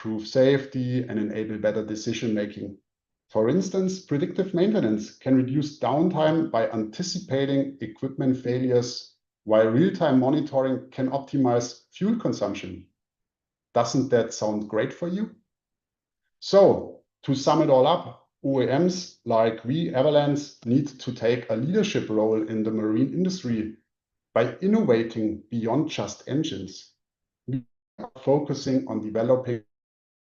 improve safety, and enable better decision-making. For instance, predictive maintenance can reduce downtime by anticipating equipment failures, while real-time monitoring can optimize fuel consumption. Doesn't that sound great for you? So, to sum it all up, OEMs like we, Avalanche, need to take a leadership role in the marine industry by innovating beyond just engines. We are focusing on developing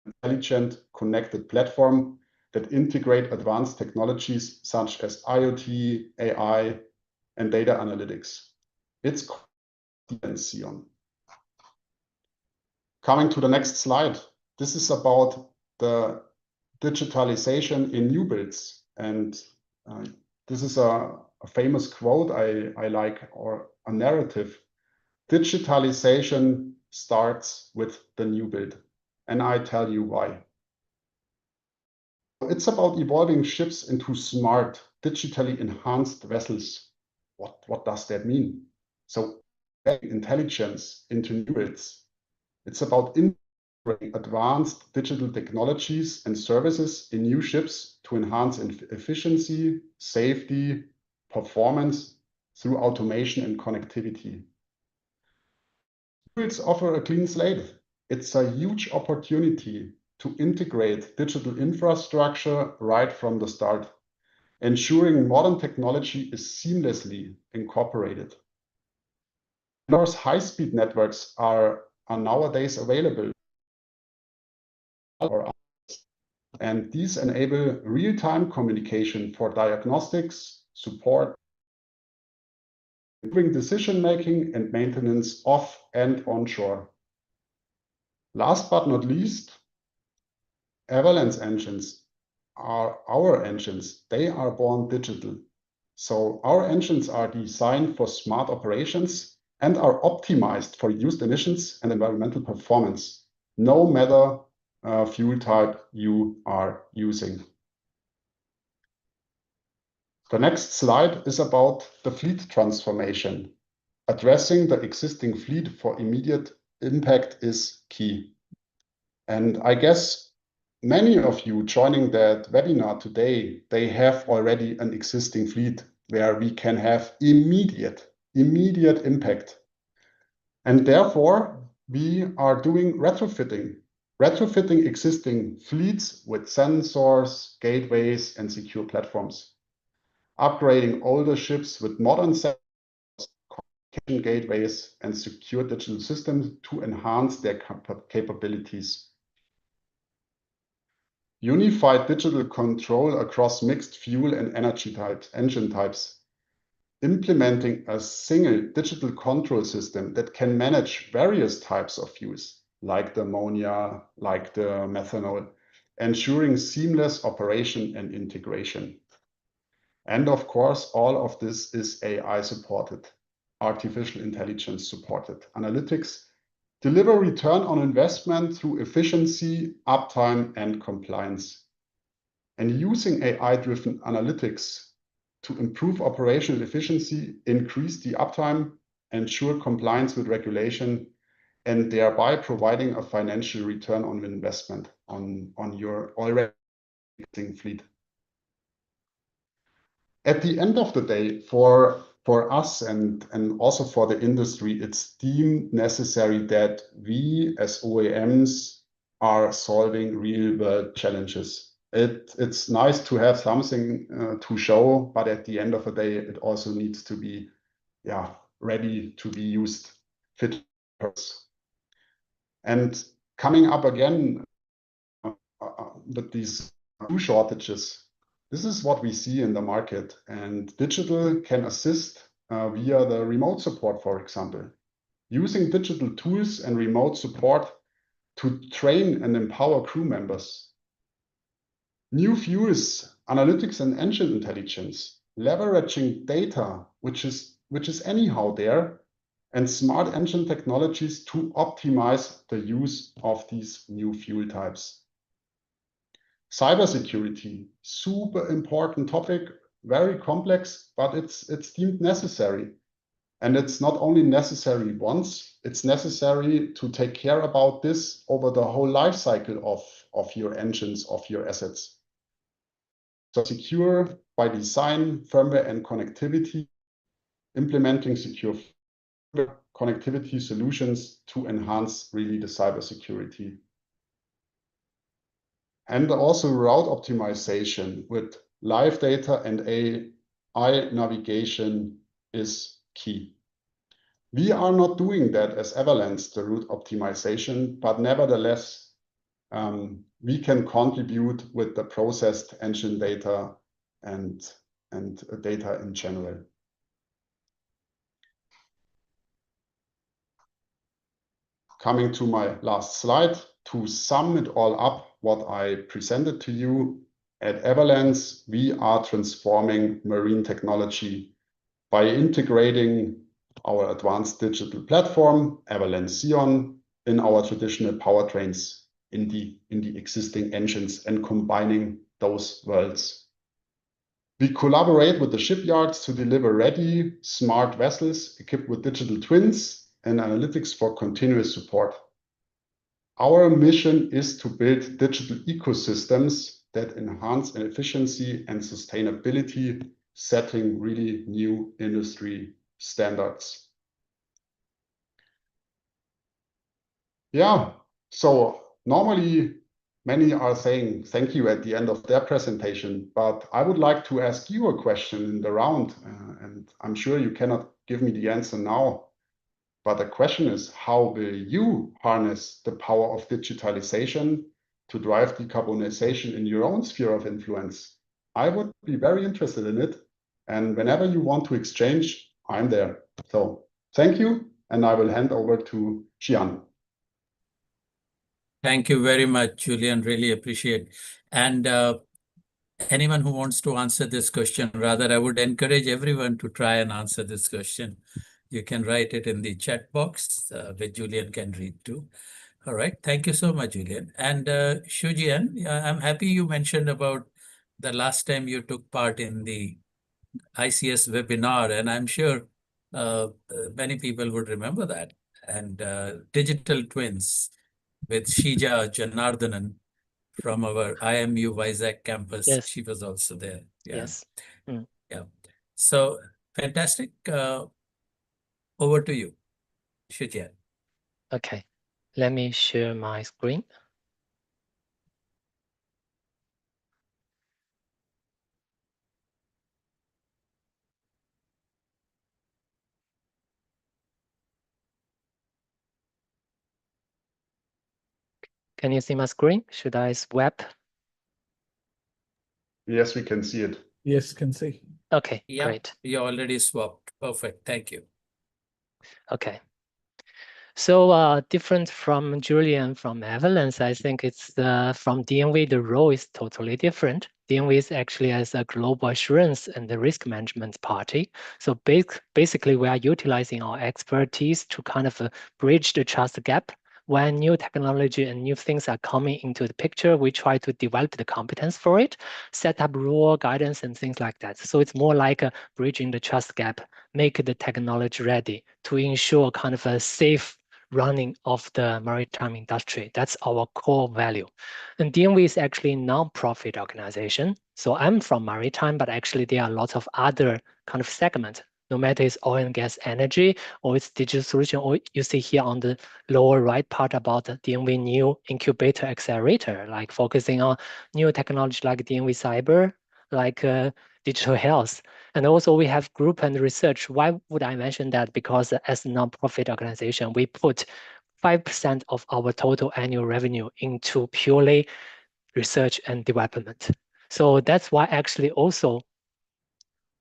an intelligent, connected platform that integrate advanced technologies such as IoT, AI, and data analytics. It's Sion. Coming to the next slide, this is about the digitalization in new builds. And this is a famous quote I like, or a narrative. Digitalization starts with the new build. And I tell you why. It's about evolving ships into smart, digitally enhanced vessels. What does that mean? So intelligence into new builds. It's about integrating advanced digital technologies and services in new ships to enhance efficiency, safety, performance through automation and connectivity. Builds offer a clean slate. It's a huge opportunity to integrate digital infrastructure right from the start, ensuring modern technology is seamlessly incorporated. Of course, high-speed networks are nowadays available, and these enable real-time communication for diagnostics, support, improving decision-making and maintenance off and onshore. Last but not least, Avalanche engines are our engines. They are born digital. So our engines are designed for smart operations and are optimized for reduced emissions and environmental performance, no matter fuel type you are using. The next slide is about the fleet transformation. Addressing the existing fleet for immediate impact is key. And I guess many of you joining that webinar today, they have already an existing fleet where we can have immediate impact. And therefore, we are doing retrofitting existing fleets with sensors, gateways, and secure platforms. Upgrading older ships with modern sensors, gateways, and secure digital systems to enhance their capabilities. Unified digital control across mixed fuel and energy types, engine types. Implementing a single digital control system that can manage various types of fuels, like the ammonia, like the methanol, ensuring seamless operation and integration. And of course, all of this is AI supported, artificial intelligence supported. Analytics deliver return on investment through efficiency, uptime, and compliance. And using AI-driven analytics to improve operational efficiency, increase the uptime, ensure compliance with regulation, and thereby providing a financial return on investment on your already existing fleet. At the end of the day, for us and also for the industry, it's deemed necessary that we as OEMs are solving real-world challenges. It's nice to have something to show, but at the end of the day, it also needs to be ready to be used, fit for purpose. And coming up again with these shortages, this is what we see in the market, and digital can assist via the remote support, for example. Using digital tools and remote support to train and empower crew members. New fuels, analytics and engine intelligence, leveraging data, which is anyhow there, and smart engine technologies to optimize the use of these new fuel types. Cybersecurity, super important topic, very complex, but it's deemed necessary. And it's not only necessary once, it's necessary to take care about this over the whole life cycle of your engines, of your assets. So secure by design, firmware and connectivity, implementing secure connectivity solutions to enhance really the cybersecurity. And also route optimization with live data and AI navigation is key. We are not doing that as Avalanche, the route optimization, but nevertheless, we can contribute with the processed engine data and data in general. Coming to my last slide, to sum it all up, what I presented to you, at Avalanche, we are transforming marine technology by integrating our advanced digital platform, Avalanche Xeon, in our traditional powertrains in the existing engines and combining those worlds. We collaborate with the shipyards to deliver ready, smart vessels equipped with digital twins and analytics for continuous support. Our mission is to build digital ecosystems that enhance efficiency and sustainability, setting really new industry standards. Yeah, so normally many are saying thank you at the end of their presentation, but I would like to ask you a question in the round, and I'm sure you cannot give me the answer now. But the question is, how will you harness the power of digitalization to drive decarbonization in your own sphere of influence? I would be very interested in it. And whenever you want to exchange, I'm there. So thank you. And I will hand over to Xian. Thank you very much, Julian. Really appreciate. And anyone who wants to answer this question, rather, I would encourage everyone to try and answer this question. You can write it in the chat box, which Julian can read too. All right. Thank you so much, Julian. And Shujian, I'm happy you mentioned about the last time you took part in the ICS webinar, and I'm sure many people would remember that. And digital twins with Shija Janardhanan from our IMU Vizag campus. Yes. She was also there. Yeah. Yes. Mm. Yeah. So fantastic. Over to you, Shujian. Okay. Let me share my screen. Can you see my screen? Should I swap? Yes, we can see it. Yes, can see. Okay, Yeah, great. you already swapped. Perfect. Thank you. Okay. So different from Julian from Avalanche, I think it's from DNV, the role is totally different. DNV is actually as a global assurance and the risk management party. So basically, we are utilizing our expertise to kind of bridge the trust gap. When new technology and new things are coming into the picture, we try to develop the competence for it, set up rule, guidance, and things like that. So it's more like bridging the trust gap, make the technology ready to ensure kind of a safe running of the maritime industry. That's our core value. And DNV is actually a non-profit organization. So I'm from maritime, but actually there are lots of other kind of segments, no matter it's oil and gas energy or it's digital solution, or you see here on the lower right part about the DNV new incubator accelerator, like focusing on new technology like DNV cyber, like digital health. And also we have group and research. Why would I mention that? Because as a nonprofit organization, we put 5% of our total annual revenue into purely research and development. So that's why actually also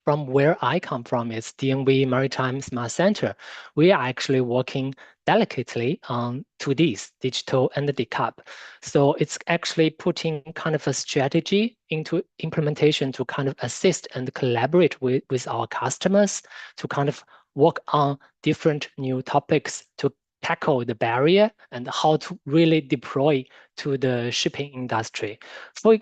from where I come from is DNV Maritime Smart Center. We are actually working delicately on 2Ds, digital and decap. So it's actually putting kind of a strategy into implementation to kind of assist and collaborate with our customers to kind of work on different new topics to tackle the barrier and how to really deploy to the shipping industry.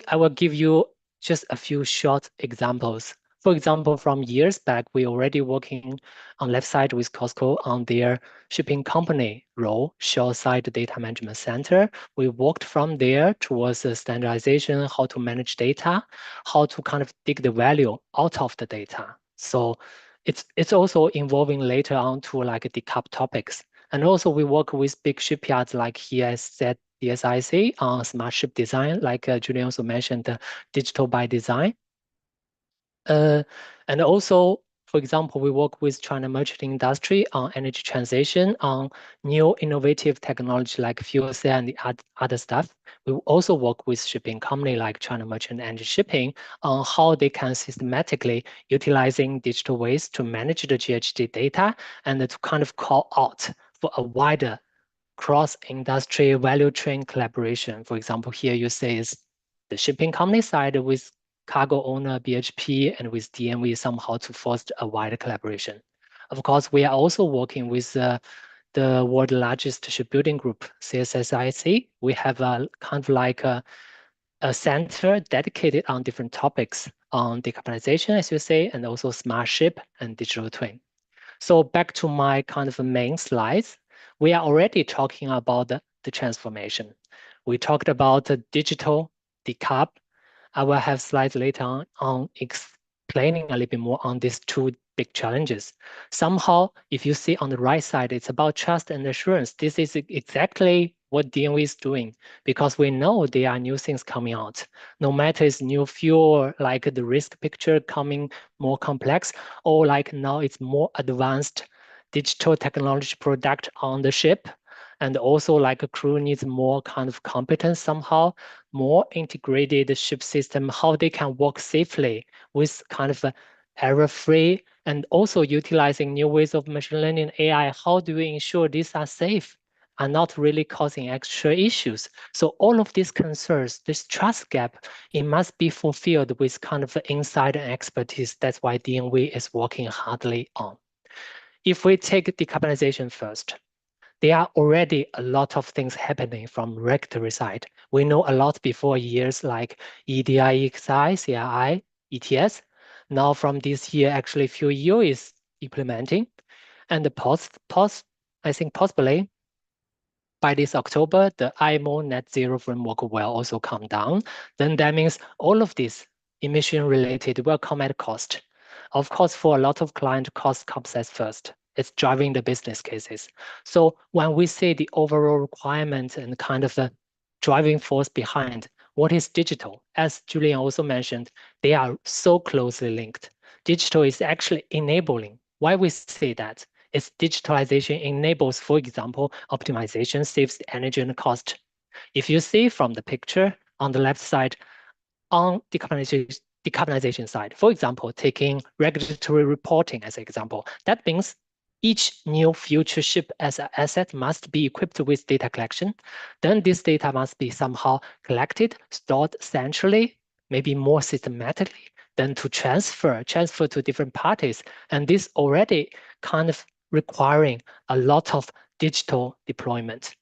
I will give you just a few short examples. For example, from years back, we already working on left side with Costco on their shipping company role, shoreside data management center. We worked from there towards the standardization, how to manage data, how to kind of dig the value out of the data. So it's also involving later on to like decouple topics. And also we work with big shipyards like here at DSIC on smart ship design, like Julian also mentioned, digital by design. And also, for example, we work with China merchant industry on energy transition, on new innovative technology like fuel cell and the other stuff. We also work with shipping company like China Merchant Energy Shipping on how they can systematically utilizing digital ways to manage the GHG data and to kind of call out for a wider cross-industry value chain collaboration. For example, here you say is the shipping company side with cargo owner BHP and with DNV somehow to foster a wider collaboration. Of course, we are also working with the world's largest shipbuilding group, CSSIC. We have a kind of like a center dedicated on different topics on decarbonization, as you say, and also smart ship and digital twin. So back to my kind of main slides, we are already talking about the transformation. We talked about the digital decarb. I will have slides later on explaining a little bit more on these two big challenges. Somehow, if you see on the right side, it's about trust and assurance. This is exactly what DNV is doing because we know there are new things coming out. No matter it's new fuel, like the risk picture coming more complex, or like now it's more advanced digital technology product on the ship. And also like a crew needs more kind of competence somehow, more integrated ship system, how they can work safely with kind of error-free and also utilizing new ways of machine learning AI. How do we ensure these are safe and not really causing extra issues? So all of these concerns, this trust gap, it must be fulfilled with kind of insight and expertise. That's why DNV is working hardly on. If we take decarbonization first, there are already a lot of things happening from regulatory side. We know a lot before years like EDI, EXI, CII, ETS. Now from this year, actually Fuel EU is implementing. And I think possibly by this October, the IMO net zero framework will also come down. Then that means all of this emission related will come at cost. Of course, for a lot of client, cost comes as first. It's driving the business cases. So when we say the overall requirement and kind of the driving force behind what is digital, as Julian also mentioned, they are so closely linked. Digital is actually enabling. Why we say that? It's digitalization enables, for example, optimization, saves energy and cost. If you see from the picture on the left side, on decarbonization side, for example, taking regulatory reporting as an example, that means each new future ship as an asset must be equipped with data collection. Then this data must be somehow collected, stored centrally, maybe more systematically, then to transfer to different parties. And this already kind of requiring a lot of digital deployment.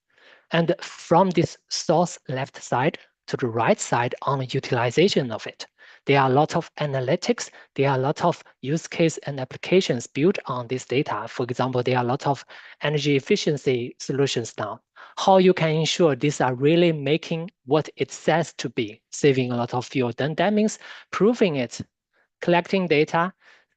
And from this source left side to the right side on the utilization of it, there are a lot of analytics, there are a lot of use case and applications built on this data. For example, there are a lot of energy efficiency solutions now. How you can ensure these are really making what it says to be, saving a lot of fuel. Then that means proving it, collecting data,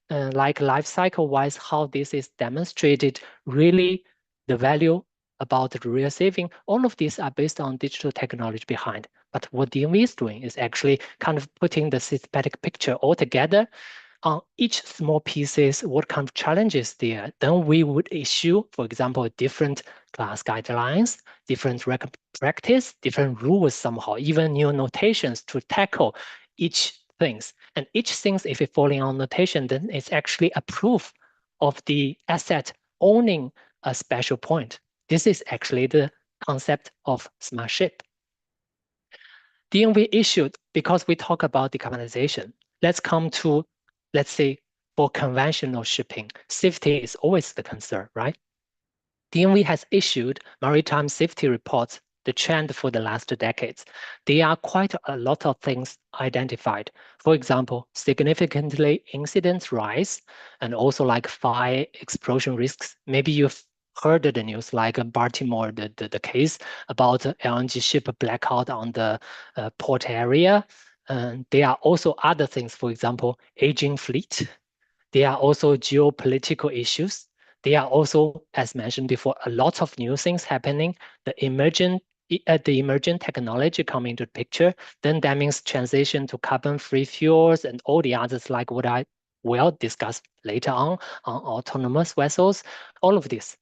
like life cycle wise, how this is demonstrated, really the value about the real saving. All of these are based on digital technology behind. But what DNV is doing is actually kind of putting the systematic picture all together on each small pieces, what kind of challenges there. Then we would issue, for example, different class guidelines, different practice, different rules somehow, even new notations to tackle each things. And each things, if it falling on notation, then it's actually a proof of the asset owning a special point. This is actually the concept of smart ship. DNV issued, because we talk about decarbonization, let's come to, let's say, for conventional shipping, safety is always the concern, right? DNV has issued maritime safety reports the trend for the last decades. There are quite a lot of things identified. For example, significantly incidents rise and also like fire explosion risks. Maybe you've heard the news like Baltimore, the case about LNG ship blackout on the port area. There are also other things, for example, aging fleet. There are also geopolitical issues. There are also, as mentioned before, a lot of new things happening. The emergent technology coming into the picture. Then that means transition to carbon-free fuels and all the others like what I will discuss later on autonomous vessels. All of this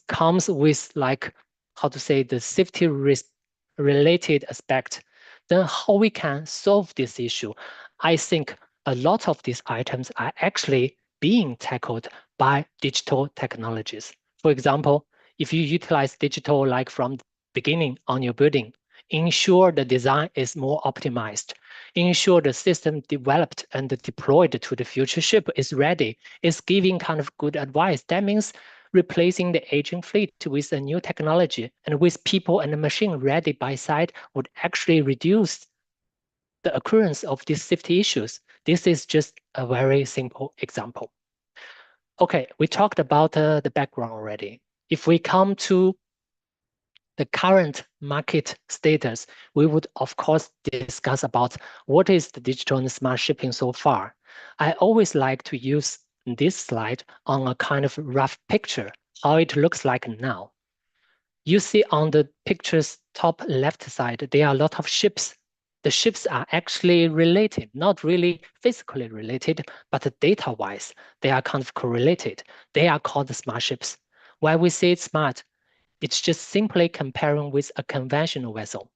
comes with like, how to say, the safety risk related aspect. Then how we can solve this issue? I think a lot of these items are actually being tackled by digital technologies. For example, if you utilize digital like from the beginning on your building, ensure the design is more optimized, ensure the system developed and deployed to the future ship is ready, is giving kind of good advice. That means replacing the aging fleet with a new technology and with people and the machine ready by side would actually reduce the occurrence of these safety issues. This is just a very simple example. Okay, we talked about the background already. If we come to the current market status, we would of course discuss about what is the digital and smart shipping so far. I always like to use this slide on a kind of rough picture, how it looks like now. You see on the picture's top left side, there are a lot of ships. The ships are actually related, not really physically related, but data-wise, they are kind of correlated. They are called smart ships. Why we say it's smart? It's just simply comparing with a conventional vessel.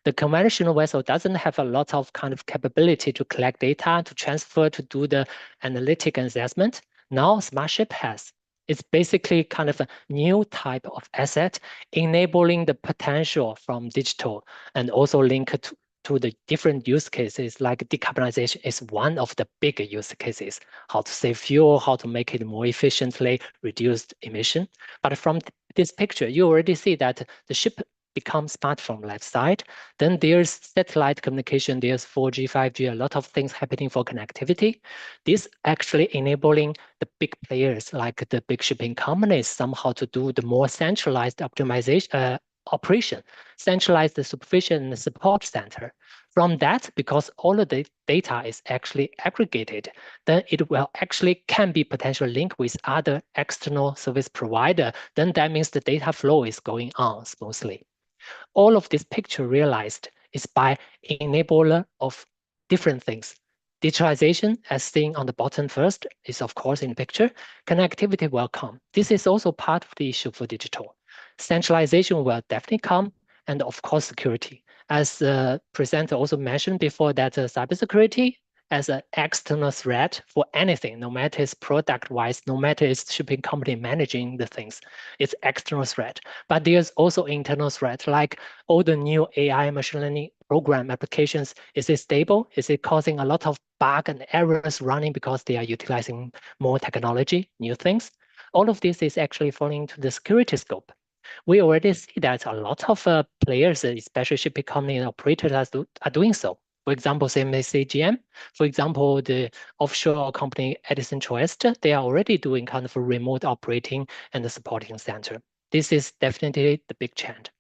The conventional vessel doesn't have a lot of kind of capability to collect data, to transfer, to do the analytic assessment. Now smart ship has. It's basically kind of a new type of asset, enabling the potential from digital and also linked to the different use cases like decarbonization is one of the big use cases, how to save fuel, how to make it more efficiently, reduce emission. But from this picture, you already see that the ship becomes smart from left side. Then there's satellite communication, there's 4G, 5G, a lot of things happening for connectivity. This actually enabling the big players like the big shipping companies somehow to do the more centralized optimization operation, centralize the supervision and the support center. From that, because all of the data is actually aggregated, then it will actually can be potentially linked with other external service provider. Then that means the data flow is going on smoothly. All of this picture realized is by enabler of different things. Digitalization, as seen on the bottom first, is of course in the picture. Connectivity will come. This is also part of the issue for digital. Centralization will definitely come, and of course security. As the presenter also mentioned before that cybersecurity as an external threat for anything, no matter it's product-wise, no matter it's shipping company managing the things, it's external threat. But there's also internal threat, like all the new AI machine learning program applications. Is it stable? Is it causing a lot of bug and errors running because they are utilizing more technology, new things? All of this is actually falling into the security scope. We already see that a lot of players, especially shipping company and operators are doing so. For example, same as CGM. For example, the offshore company Edison West, they are already doing kind of a remote operating and the supporting center. This is definitely the big trend.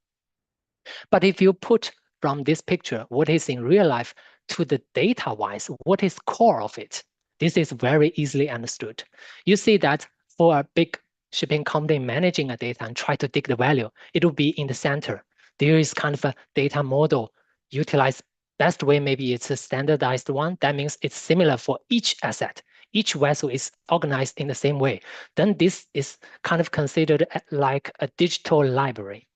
But if you put from this picture what is in real life to the data-wise, what is core of it? This is very easily understood. You see that for a big shipping company managing a data and try to dig the value, it will be in the center. There is kind of a data model utilized best way, maybe it's a standardized one. That means it's similar for each asset. Each vessel is organized in the same way. Then this is kind of considered like a digital library.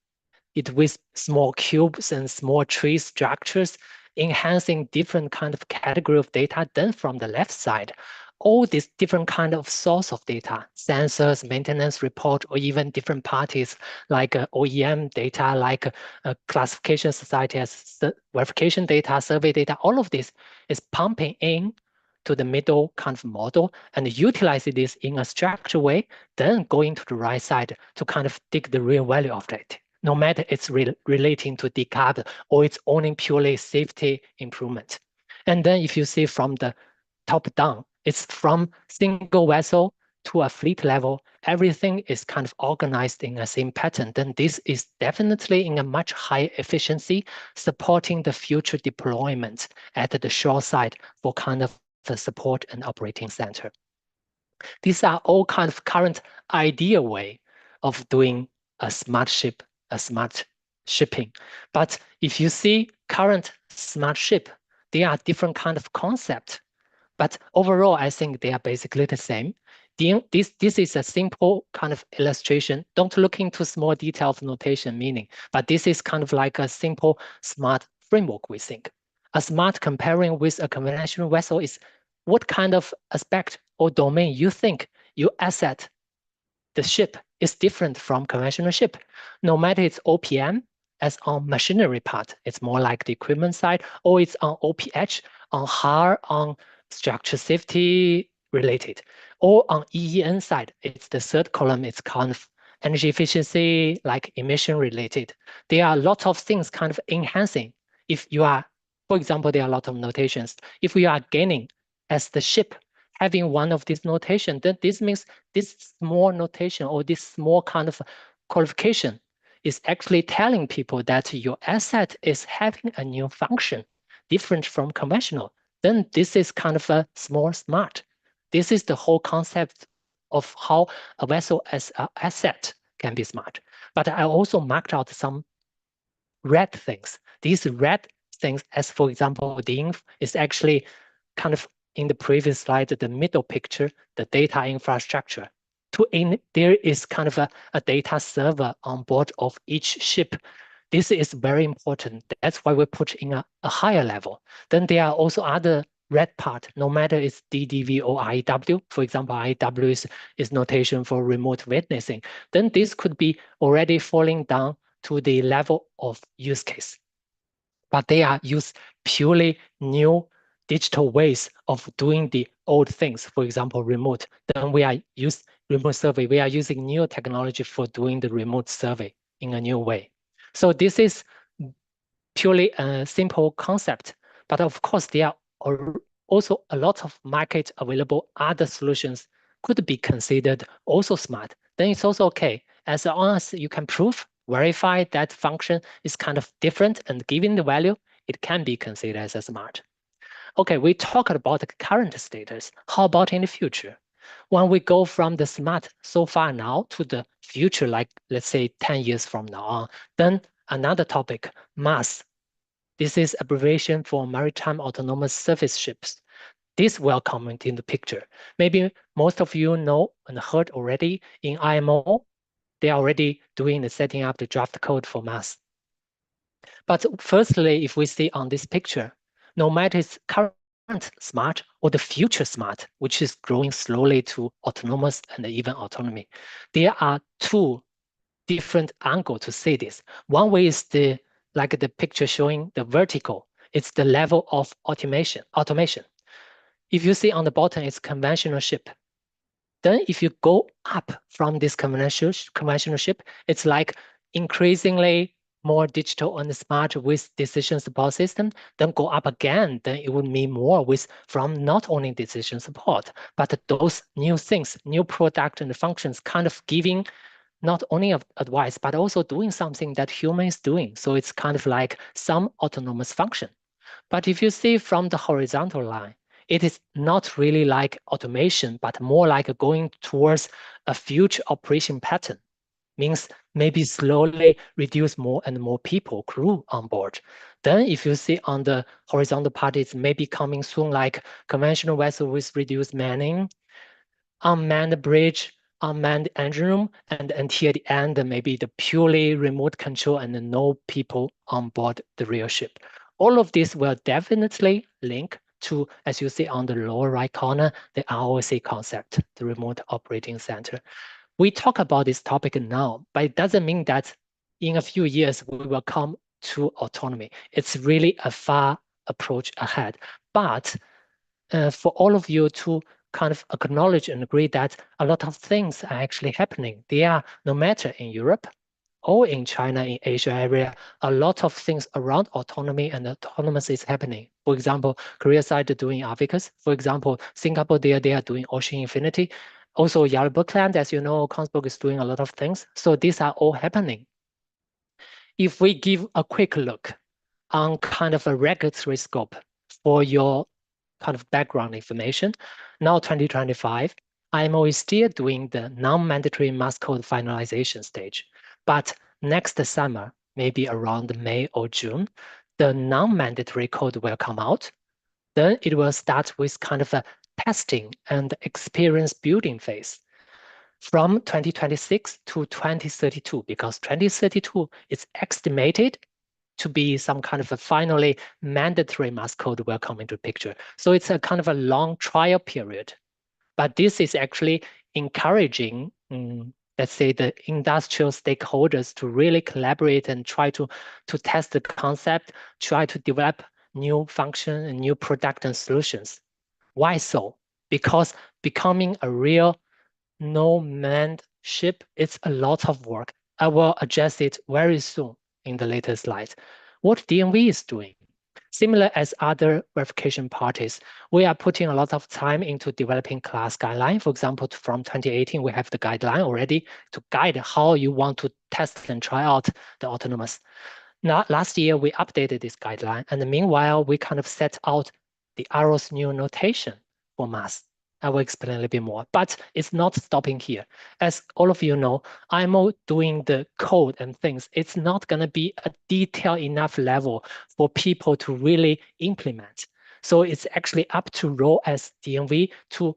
It with small cubes and small tree structures, enhancing different kind of category of data. Then from the left side, all these different kind of source of data, sensors, maintenance report, or even different parties like OEM data, like classification society as verification data, survey data, all of this is pumping in to the middle kind of model and utilizing this in a structured way, then going to the right side to kind of dig the real value of it. no matter it's relating to decarbon or it's only purely safety improvement. And then if you see from the top down, it's from single vessel to a fleet level, everything is kind of organized in the same pattern, then this is definitely in a much higher efficiency, supporting the future deployment at the shore side for kind of the support and operating center. These are all kind of current ideal way of doing a smart ship, a smart shipping. But if you see current smart ship, they are different kind of concept. But overall, I think they are basically the same. This is a simple kind of illustration. Don't look into small detail of notation meaning, but this is kind of like a simple smart framework, we think. A smart comparing with a conventional vessel is what kind of aspect or domain you think your asset, the ship, is different from conventional ship. No matter it's OPM, as on machinery part, it's more like the equipment side, or it's on OPH, on hard, on structure safety related, or on EEN side, it's the third column, it's kind of energy efficiency, like emission related. There are a lot of things kind of enhancing. If you are, for example, there are a lot of notations. If we are gaining as the ship having one of these notation, then this means this small notation or this small kind of qualification is actually telling people that your asset is having a new function different from conventional. Then this is kind of a small smart. This is the whole concept of how a vessel as an asset can be smart. But I also marked out some red things. These red things, as for example, the inf is actually kind of in the previous slide, the middle picture, the data infrastructure. There is kind of a data server on board of each ship. This is very important. That's why we put in a higher level. Then there are also other red part, no matter it's DDV or IEW. For example, IEW is notation for remote witnessing. Then this could be already falling down to the level of use case. But they are used purely new digital ways of doing the old things. For example, remote. Then we are use remote survey. We are using new technology for doing the remote survey in a new way. So this is purely a simple concept. But of course, there are also a lot of market available other solutions could be considered also smart. Then it's also okay. As long as you can prove, verify that function is kind of different and given the value, it can be considered as a smart. Okay, we talked about the current status. How about in the future? When we go from the smart so far now to the future, like let's say 10 years from now on, then another topic, MaaS. This is abbreviation for Maritime Autonomous Surface Ships. This will come into the picture. Maybe most of you know and heard already in IMO, they are already doing the setting up the draft code for MaaS. But firstly, if we see on this picture, no matter it's current smart or the future smart, which is growing slowly to autonomous and even autonomy, there are two different angles to see this. One way is like the picture showing the vertical. It's the level of automation. If you see on the bottom, it's conventional ship. Then if you go up from this conventional ship, it's like increasingly more digital and smart with decision support system, then go up again, then it would mean more with from not only decision support, but those new things, new product and functions kind of giving not only advice, but also doing something that human is doing. So it's kind of like some autonomous function. But if you see from the horizontal line, it is not really like automation, but more like going towards a future operation pattern. Means maybe slowly reduce more and more people, crew on board. Then if you see on the horizontal part, it's maybe coming soon like conventional vessel with reduced manning, unmanned bridge, unmanned engine room, and until the end, maybe the purely remote control and no people on board the real ship. All of this will definitely link to, as you see on the lower right corner, the ROC concept, the remote operating center. We talk about this topic now, but it doesn't mean that in a few years we will come to autonomy. It's really a far approach ahead. But for all of you to kind of acknowledge and agree that a lot of things are actually happening. They are no matter in Europe or in China, in Asia area, a lot of things around autonomy and autonomous is happening. For example, Korea side doing Avicus. For example, Singapore, they are doing Ocean Infinity. Also, Yarlbergland, as you know, Kongsberg is doing a lot of things. So these are all happening. If we give a quick look on kind of a regulatory scope for your kind of background information, now 2025, IMO is still doing the non-mandatory mass code finalization stage. But next summer, maybe around May or June, the non-mandatory code will come out. Then it will start with kind of a testing and experience building phase from 2026 to 2032, because 2032 is estimated to be some kind of a finally mandatory mass code will come into picture. So it's a kind of a long trial period. But this is actually encouraging, let's say, the industrial stakeholders to really collaborate and try to test the concept, try to develop new function and new product and solutions. Why so? Because becoming a real no-manned ship, it's a lot of work. I will address it very soon in the later slides. What DNV is doing, similar as other verification parties, we are putting a lot of time into developing class guideline. For example, from 2018, we have the guideline already to guide how you want to test and try out the autonomous. Now, last year, we updated this guideline, and meanwhile, we kind of set out the arrow's new notation for mass. I will explain a little bit more, but it's not stopping here. As all of you know, IMO doing the code and things, it's not going to be a detailed enough level for people to really implement. So it's actually up to role as DNV to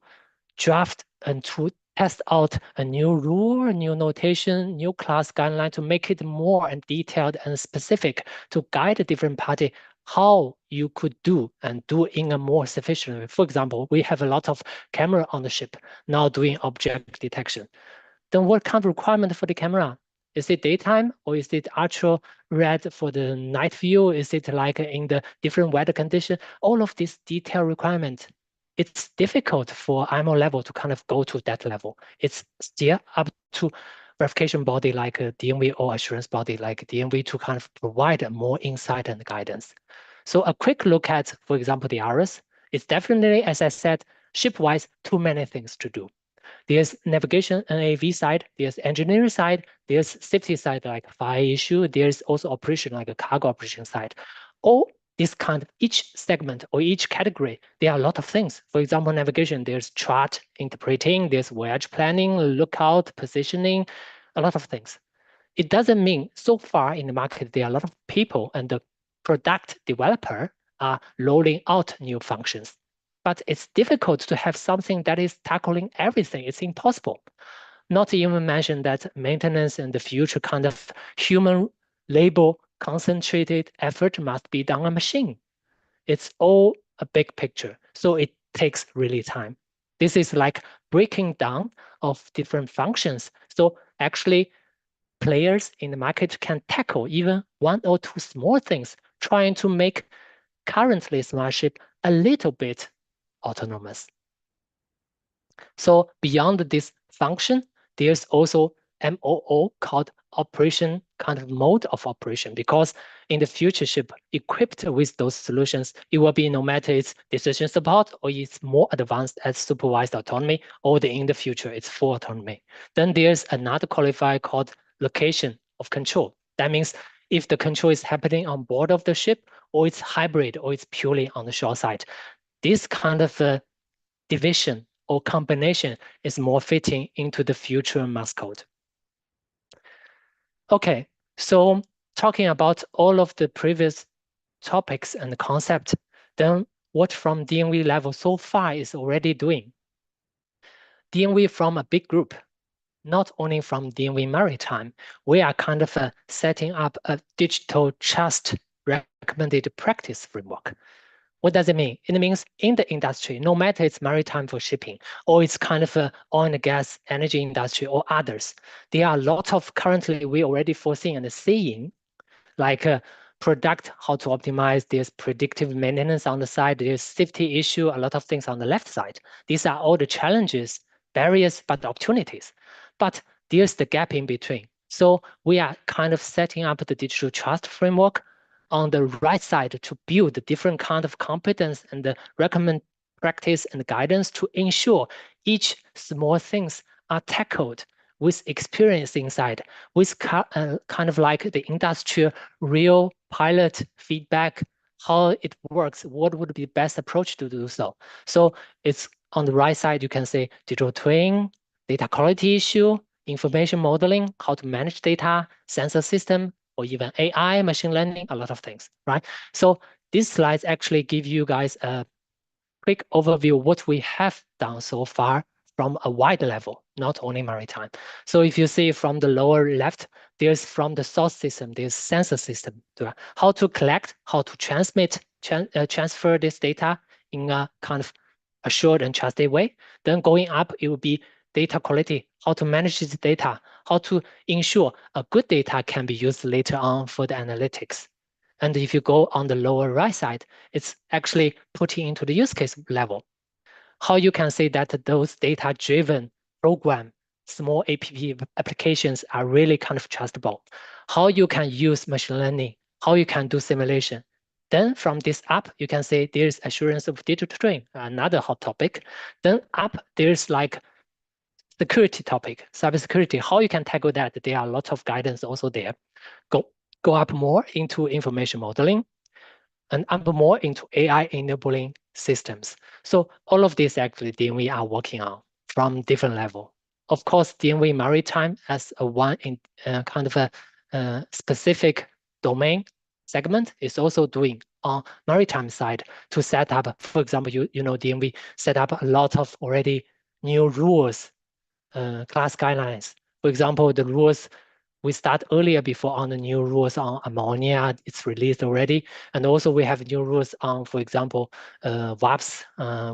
draft and to test out a new rule, a new notation, new class guideline to make it more and detailed and specific to guide a different party how you could do and do in a more sufficient way. For example, we have a lot of camera on the ship now doing object detection. Then what kind of requirement for the camera? Is it daytime or is it ultra red for the night view? Is it like in the different weather condition? All of these detail requirements, it's difficult for IMO level to kind of go to that level. It's still up to verification body like a DNV or assurance body like DNV to kind of provide more insight and guidance. So a quick look at, for example, the ARIS, it's definitely, as I said, ship-wise, too many things to do. There's navigation and AV side, there's engineering side, there's safety side like fire issue, there's also operation like a cargo operation side. All this kind of each segment or each category, there are a lot of things. For example, navigation, there's chart interpreting, there's voyage planning, lookout, positioning, a lot of things. It doesn't mean so far in the market, there are a lot of people and the product developer are rolling out new functions. But it's difficult to have something that is tackling everything. It's impossible. Not even mention that maintenance and the future kind of human labor concentrated effort must be done on a machine. It's all a big picture. So it takes really time. This is like breaking down of different functions. So actually, players in the market can tackle even one or two small things, trying to make currently smart ship a little bit autonomous. So beyond this function, there's also MOO called operation kind of mode of operation, because in the future ship equipped with those solutions, it will be no matter it's decision support or it's more advanced as supervised autonomy, or in the future it's full autonomy. Then there's another qualifier called location of control. That means if the control is happening on board of the ship, or it's hybrid, or it's purely on the shore side. This kind of division or combination is more fitting into the future mass code. Okay, so talking about all of the previous topics and concepts, then what from DNV level so far is already doing? DNV from a big group, not only from DNV Maritime, we are kind of setting up a digital trust recommended practice framework. What does it mean? It means in the industry, no matter it's maritime for shipping, or it's kind of a oil and gas energy industry or others, there are a lot of currently we already foreseeing and seeing, like product, how to optimize, there's predictive maintenance on the side, there's safety issue, a lot of things on the left side. These are all the challenges, barriers, but opportunities. But there's the gap in between. So we are kind of setting up the digital trust framework on the right side to build different kind of competence and the recommend practice and guidance to ensure each small things are tackled with experience inside, with kind of like the industrial real pilot feedback, how it works, what would be the best approach to do so. So it's on the right side, you can say digital twin, data quality issue, information modeling, how to manage data, sensor system, or even AI, machine learning, a lot of things, right? So these slides actually give you guys a quick overview of what we have done so far from a wide level, not only maritime. So if you see from the lower left, there's from the source system, there's sensor system, right? How to collect, how to transmit, transfer this data in a kind of assured and trusted way. Then going up, it will be data quality, how to manage this data, how to ensure a good data can be used later on for the analytics. And if you go on the lower right side, it's actually putting into the use case level. How you can say that those data-driven program, small app applications are really kind of trustable. How you can use machine learning, how you can do simulation. Then from this up, you can say there's assurance of digital twin, another hot topic. Then up, there's like security topic, cybersecurity, how you can tackle that. There are a lot of guidance also there. Go up more into information modeling and up more into AI enabling systems. So all of this actually DNV are working on from different level. Of course, DNV Maritime as a one in kind of a specific domain segment is also doing on maritime side to set up, for example, you know, DNV set up a lot of already new rules, class guidelines. For example, the rules we start earlier before on the new rules on ammonia, it's released already. And also we have new rules on, for example, WAPS,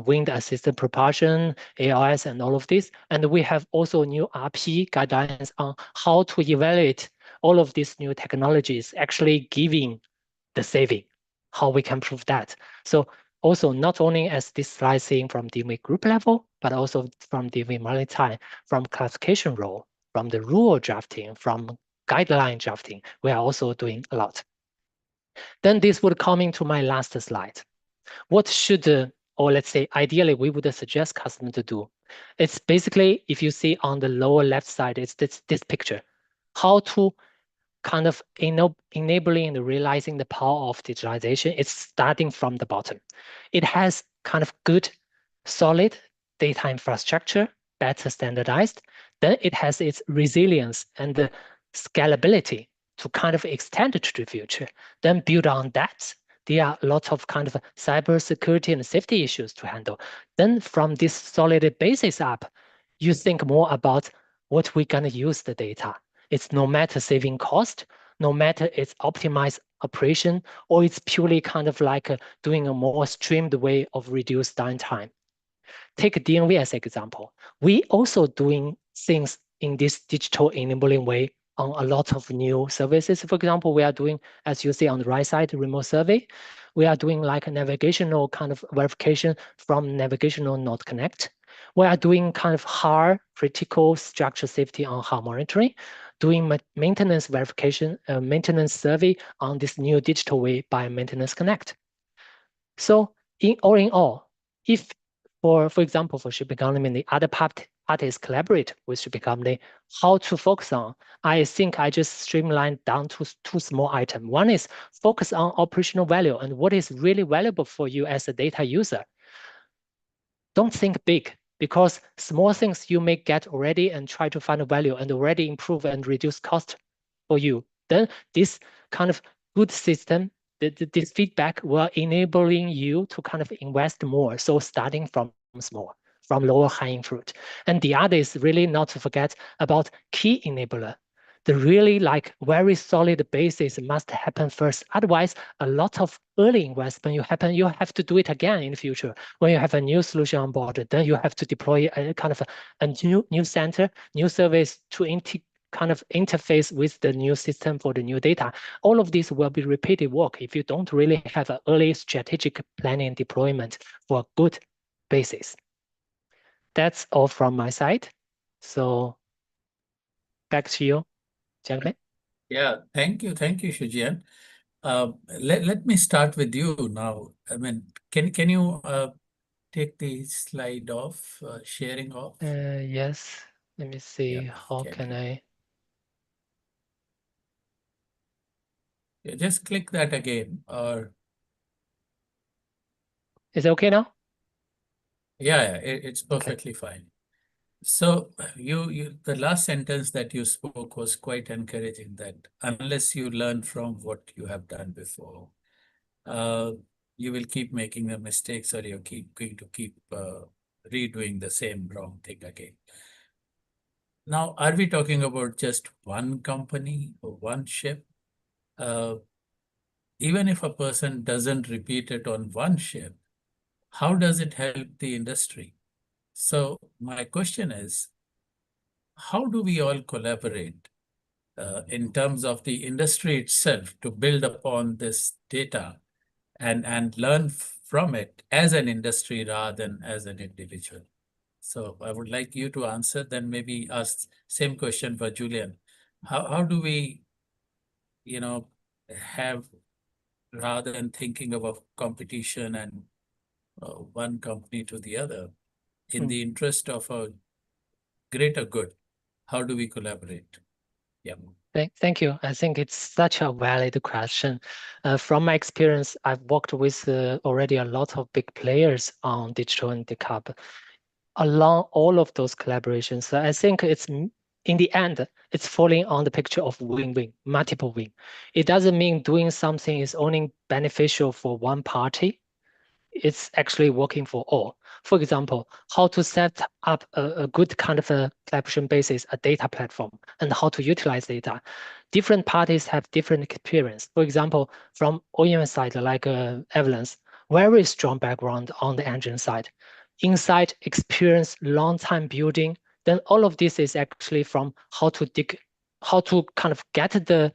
wind assisted propulsion, ALS, and all of this. And we have also new RP guidelines on how to evaluate all of these new technologies actually giving the saving, how we can prove that. So also not only as this slide saying from DMA group level, but also from DMA Maritime, from classification role, from the rule drafting, from guideline drafting, we are also doing a lot. Then this would come into my last slide. What should, or let's say ideally we would suggest customer to do? It's basically, if you see on the lower left side, it's this picture, how to kind of enabling and realizing the power of digitalization. It's starting from the bottom. It has kind of good, solid data infrastructure, better standardized. Then it has its resilience and the scalability to kind of extend it to the future. Then build on that, there are a lot of kind of cyber security and safety issues to handle. Then from this solid basis up, you think more about what we're going to use the data. It's no matter saving cost, no matter it's optimized operation, or it's purely kind of like doing a more streamed way of reduced downtime. Take DNV as an example. We also doing things in this digital enabling way on a lot of new services. For example, we are doing, as you see on the right side, remote survey. We are doing like a navigational kind of verification from navigational node connect. We are doing kind of hard critical structure safety on hull monitoring, doing maintenance verification, maintenance survey on this new digital way by Maintenance Connect. So in all, if for example, for shipping company, the other parties collaborate with shipping company, how to focus on, I think I just streamlined down to two small items. One is focus on operational value and what is really valuable for you as a data user. Don't think big because small things you may get already and try to find a value and already improve and reduce cost for you. Then this kind of good system, this feedback will enabling you to kind of invest more. So starting from small, from lower hanging fruit. And the other is really not to forget about key enabler. The really like very solid basis must happen first. Otherwise, a lot of early investment you have to do it again in the future. When you have a new solution on board, then you have to deploy a kind of a new center, new service to kind of interface with the new system for the new data. All of this will be repeated work if you don't really have an early strategic planning and deployment for a good basis. That's all from my side. So back to you. gentlemen. Yeah, thank you, Shujian. Let me start with you now. I mean, can you take the slide off, sharing off? Yes, let me see. Yeah, How can can you? I? Yeah, just click that again, or Is it okay now? yeah, it's Okay. perfectly fine. So the last sentence that you spoke was quite encouraging, that unless you learn from what you have done before, uh, you will keep making the mistakes, or you're going to keep redoing the same wrong thing again. Now, are we talking about just one company or one ship? Uh, Even if a person doesn't repeat it on one ship, how does it help the industry? So my question is, how do we all collaborate in terms of the industry itself to build upon this data and learn from it as an industry rather than as an individual? So I would like you to answer, then maybe ask same question for Julian. How do we, have, rather than thinking about competition and one company to the other, in Mm. the interest of a greater good, how do we collaborate? Yeah. Thank you. I think it's such a valid question. From my experience, I've worked with already a lot of big players on digital and decarbon. Along all of those collaborations, I think in the end, it's falling on the picture of win-win, multiple win. It doesn't mean doing something is only beneficial for one party. It's actually working for all. For example, how to set up a good kind of a collaboration basis, a data platform, and how to utilize data. Different parties have different experience. For example, from OEM side, like Evelyn's, very strong background on the engine side. Inside experience, long time building, then all of this is actually from how to how to kind of get the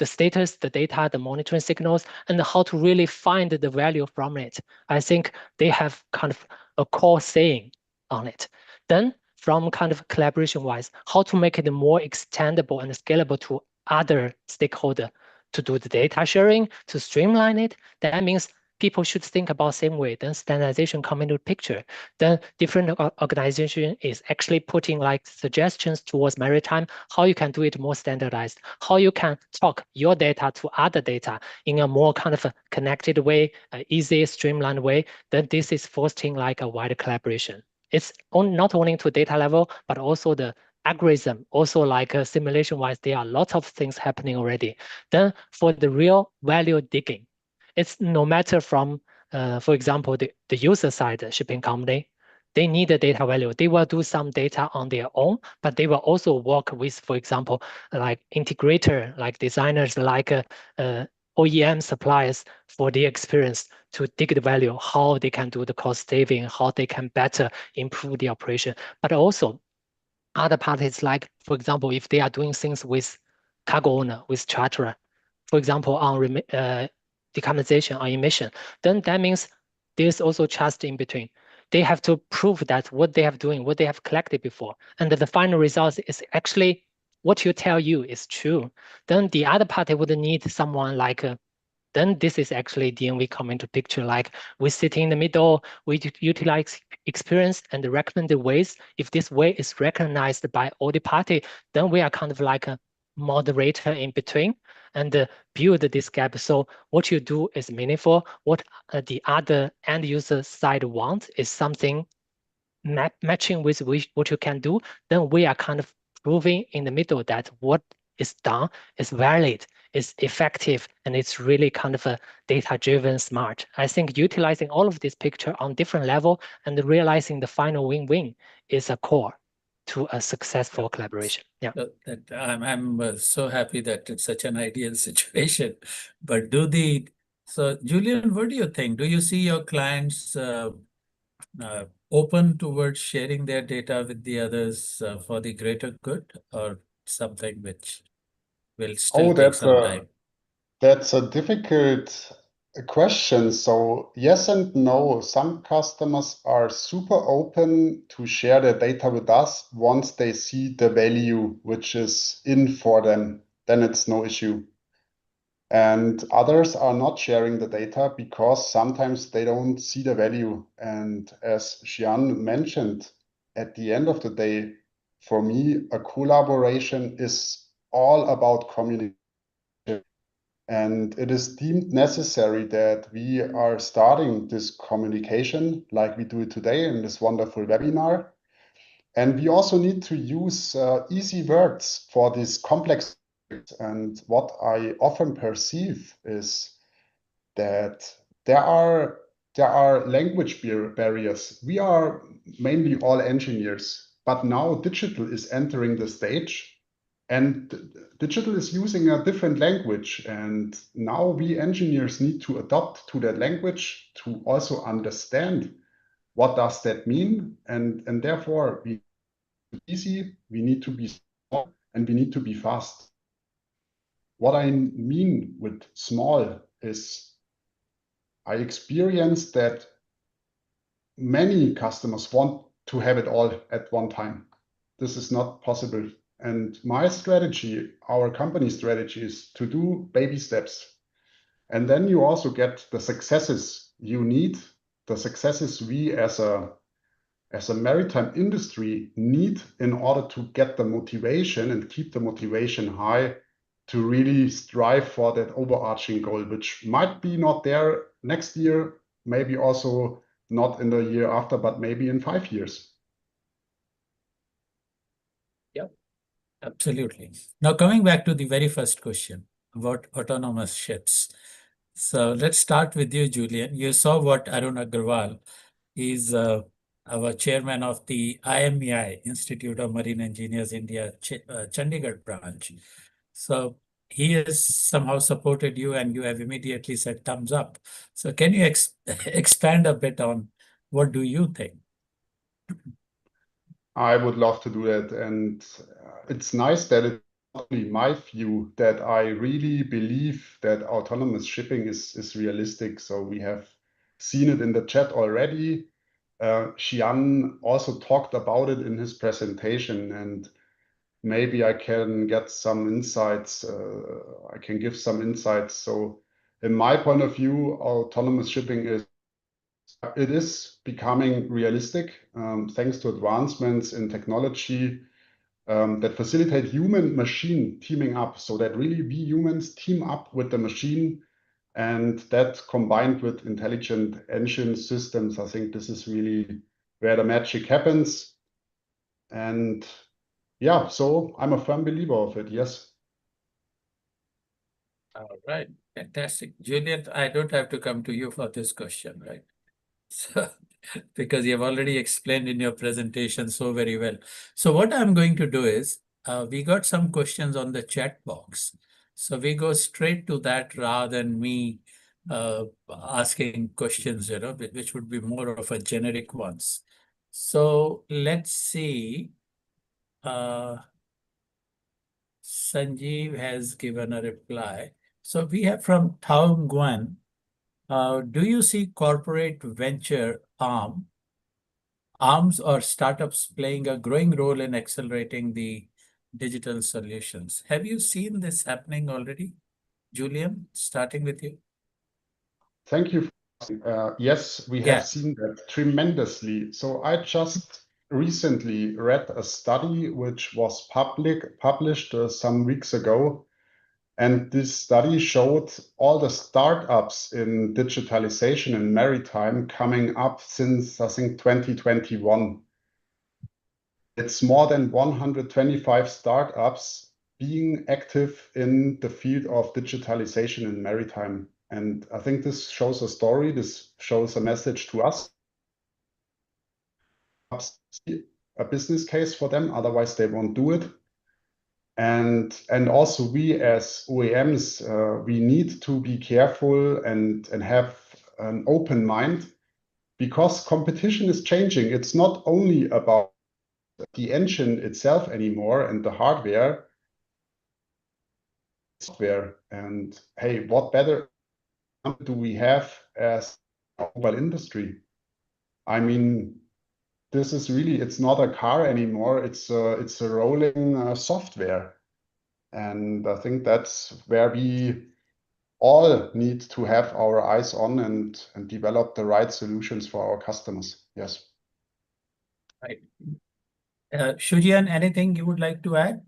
status, the data, the monitoring signals, and how to really find the value from it. I think they have kind of a core saying on it. Then from kind of collaboration wise, how to make it more extendable and scalable to other stakeholder to do the data sharing, to streamline it. That means people should think about same way. Then standardization come into the picture. Then different organization is actually putting like suggestions towards maritime, how you can do it more standardized, how you can talk your data to other data in a more kind of a connected way, easy, streamlined way. Then this is fostering like a wider collaboration. It's not only to data level, but also the algorithm, also like simulation wise, there are lots of things happening already. Then for the real value digging, it's no matter from, for example, the user side shipping company, they need the data value. They will do some data on their own, but they will also work with, for example, like integrator, like designers, like OEM suppliers for their experience to dig the value, how they can do the cost saving, how they can better improve the operation. But also other parties, like, for example, if they are doing things with cargo owner, with charterer, for example, on decarbonization or emission, then that means there's also trust in between. They have to prove that what they have doing, what they have collected before, and the final result is actually what you tell you is true. Then the other party would need someone like then this is actually DNV come into picture. Like we sit in the middle, we utilize experience and the recommended ways. If this way is recognized by all the party, then we are kind of like a moderator in between and build this gap. So what you do is meaningful. What the other end user side wants is something matching with what you can do, then we are kind of proving in the middle that what is done is valid, is effective, and it's really kind of a data-driven smart. I think utilizing all of this picture on different level and realizing the final win-win is a core to a successful collaboration. Yeah. That I'm so happy that it's such an ideal situation. But so Julian, what do you think? Do you see your clients open towards sharing their data with the others for the greater good, or something which will still Oh, take some time? that's a difficult question. So yes and no. Some customers are super open to share their data with us once they see the value which is in for them. then it's no issue. And others are not sharing the data because sometimes they don't see the value. And as Xian mentioned, at the end of the day, for me, a collaboration is all about communication. And it is deemed necessary that we are starting this communication like we do it today in this wonderful webinar. And we also need to use easy words for these complex. And what I often perceive is that there are language barriers. We are mainly all engineers, but now digital is entering the stage, and digital is using a different language. And now we engineers need to adapt to that language to also understand what does that mean, and therefore we easy, we need to be small, and we need to be fast. What I mean with small is I experienced that many customers want to have it all at one time. This is not possible. And my strategy, our company strategy, is to do baby steps. And then you also get the successes you need, the successes we as a maritime industry need in order to get the motivation and keep the motivation high to really strive for that overarching goal, which might be not there next year, maybe also not in the year after, but maybe in 5 years. Yeah, absolutely. Now, coming back to the very first question about autonomous ships. So let's start with you, Julian. You saw what Arun Agarwal is our chairman of the IMEI, Institute of Marine Engineers India, Chandigarh branch. So he has somehow supported you and you have immediately said thumbs up. So can you expand a bit on what do you think? I would love to do that. And it's nice that it's not only my view, that I really believe that autonomous shipping is realistic. So we have seen it in the chat already. Xian also talked about it in his presentation, and maybe I can get some insights. I can give some insights. So in my point of view, autonomous shipping is becoming realistic, thanks to advancements in technology that facilitate human machine teaming up, so that really we humans team up with the machine, and that combined with intelligent engine systems, I think this is really where the magic happens. And yeah, so I'm a firm believer of it. Yes. All right, fantastic. Julian, I don't have to come to you for this question, right? So, because you have already explained in your presentation so very well. So what I'm going to do is, we got some questions on the chat box. So we go straight to that rather than me asking questions, which would be more of a generic ones. So let's see. Sanjeev has given a reply. So we have from Tao Nguyen. Do you see corporate venture arms or startups playing a growing role in accelerating the digital solutions? Have you seen this happening already? Julian, starting with you. Thank you. Yes, we have Yeah. seen that tremendously. So I just recently read a study which was published some weeks ago. And this study showed all the startups in digitalization and maritime coming up since, I think, 2021. It's more than 125 startups being active in the field of digitalization and maritime. And I think this shows a story, this shows a message to us. A business case for them, otherwise they won't do it. And also we as OEMs, we need to be careful and have an open mind, because competition is changing. It's not only about the engine itself anymore and the hardware, software. And hey, what better do we have as a mobile industry? I mean, this is really, it's not a car anymore. It's a rolling software. And I think that's where we all need to have our eyes on and develop the right solutions for our customers. Yes. Right. Shujian, anything you would like to add?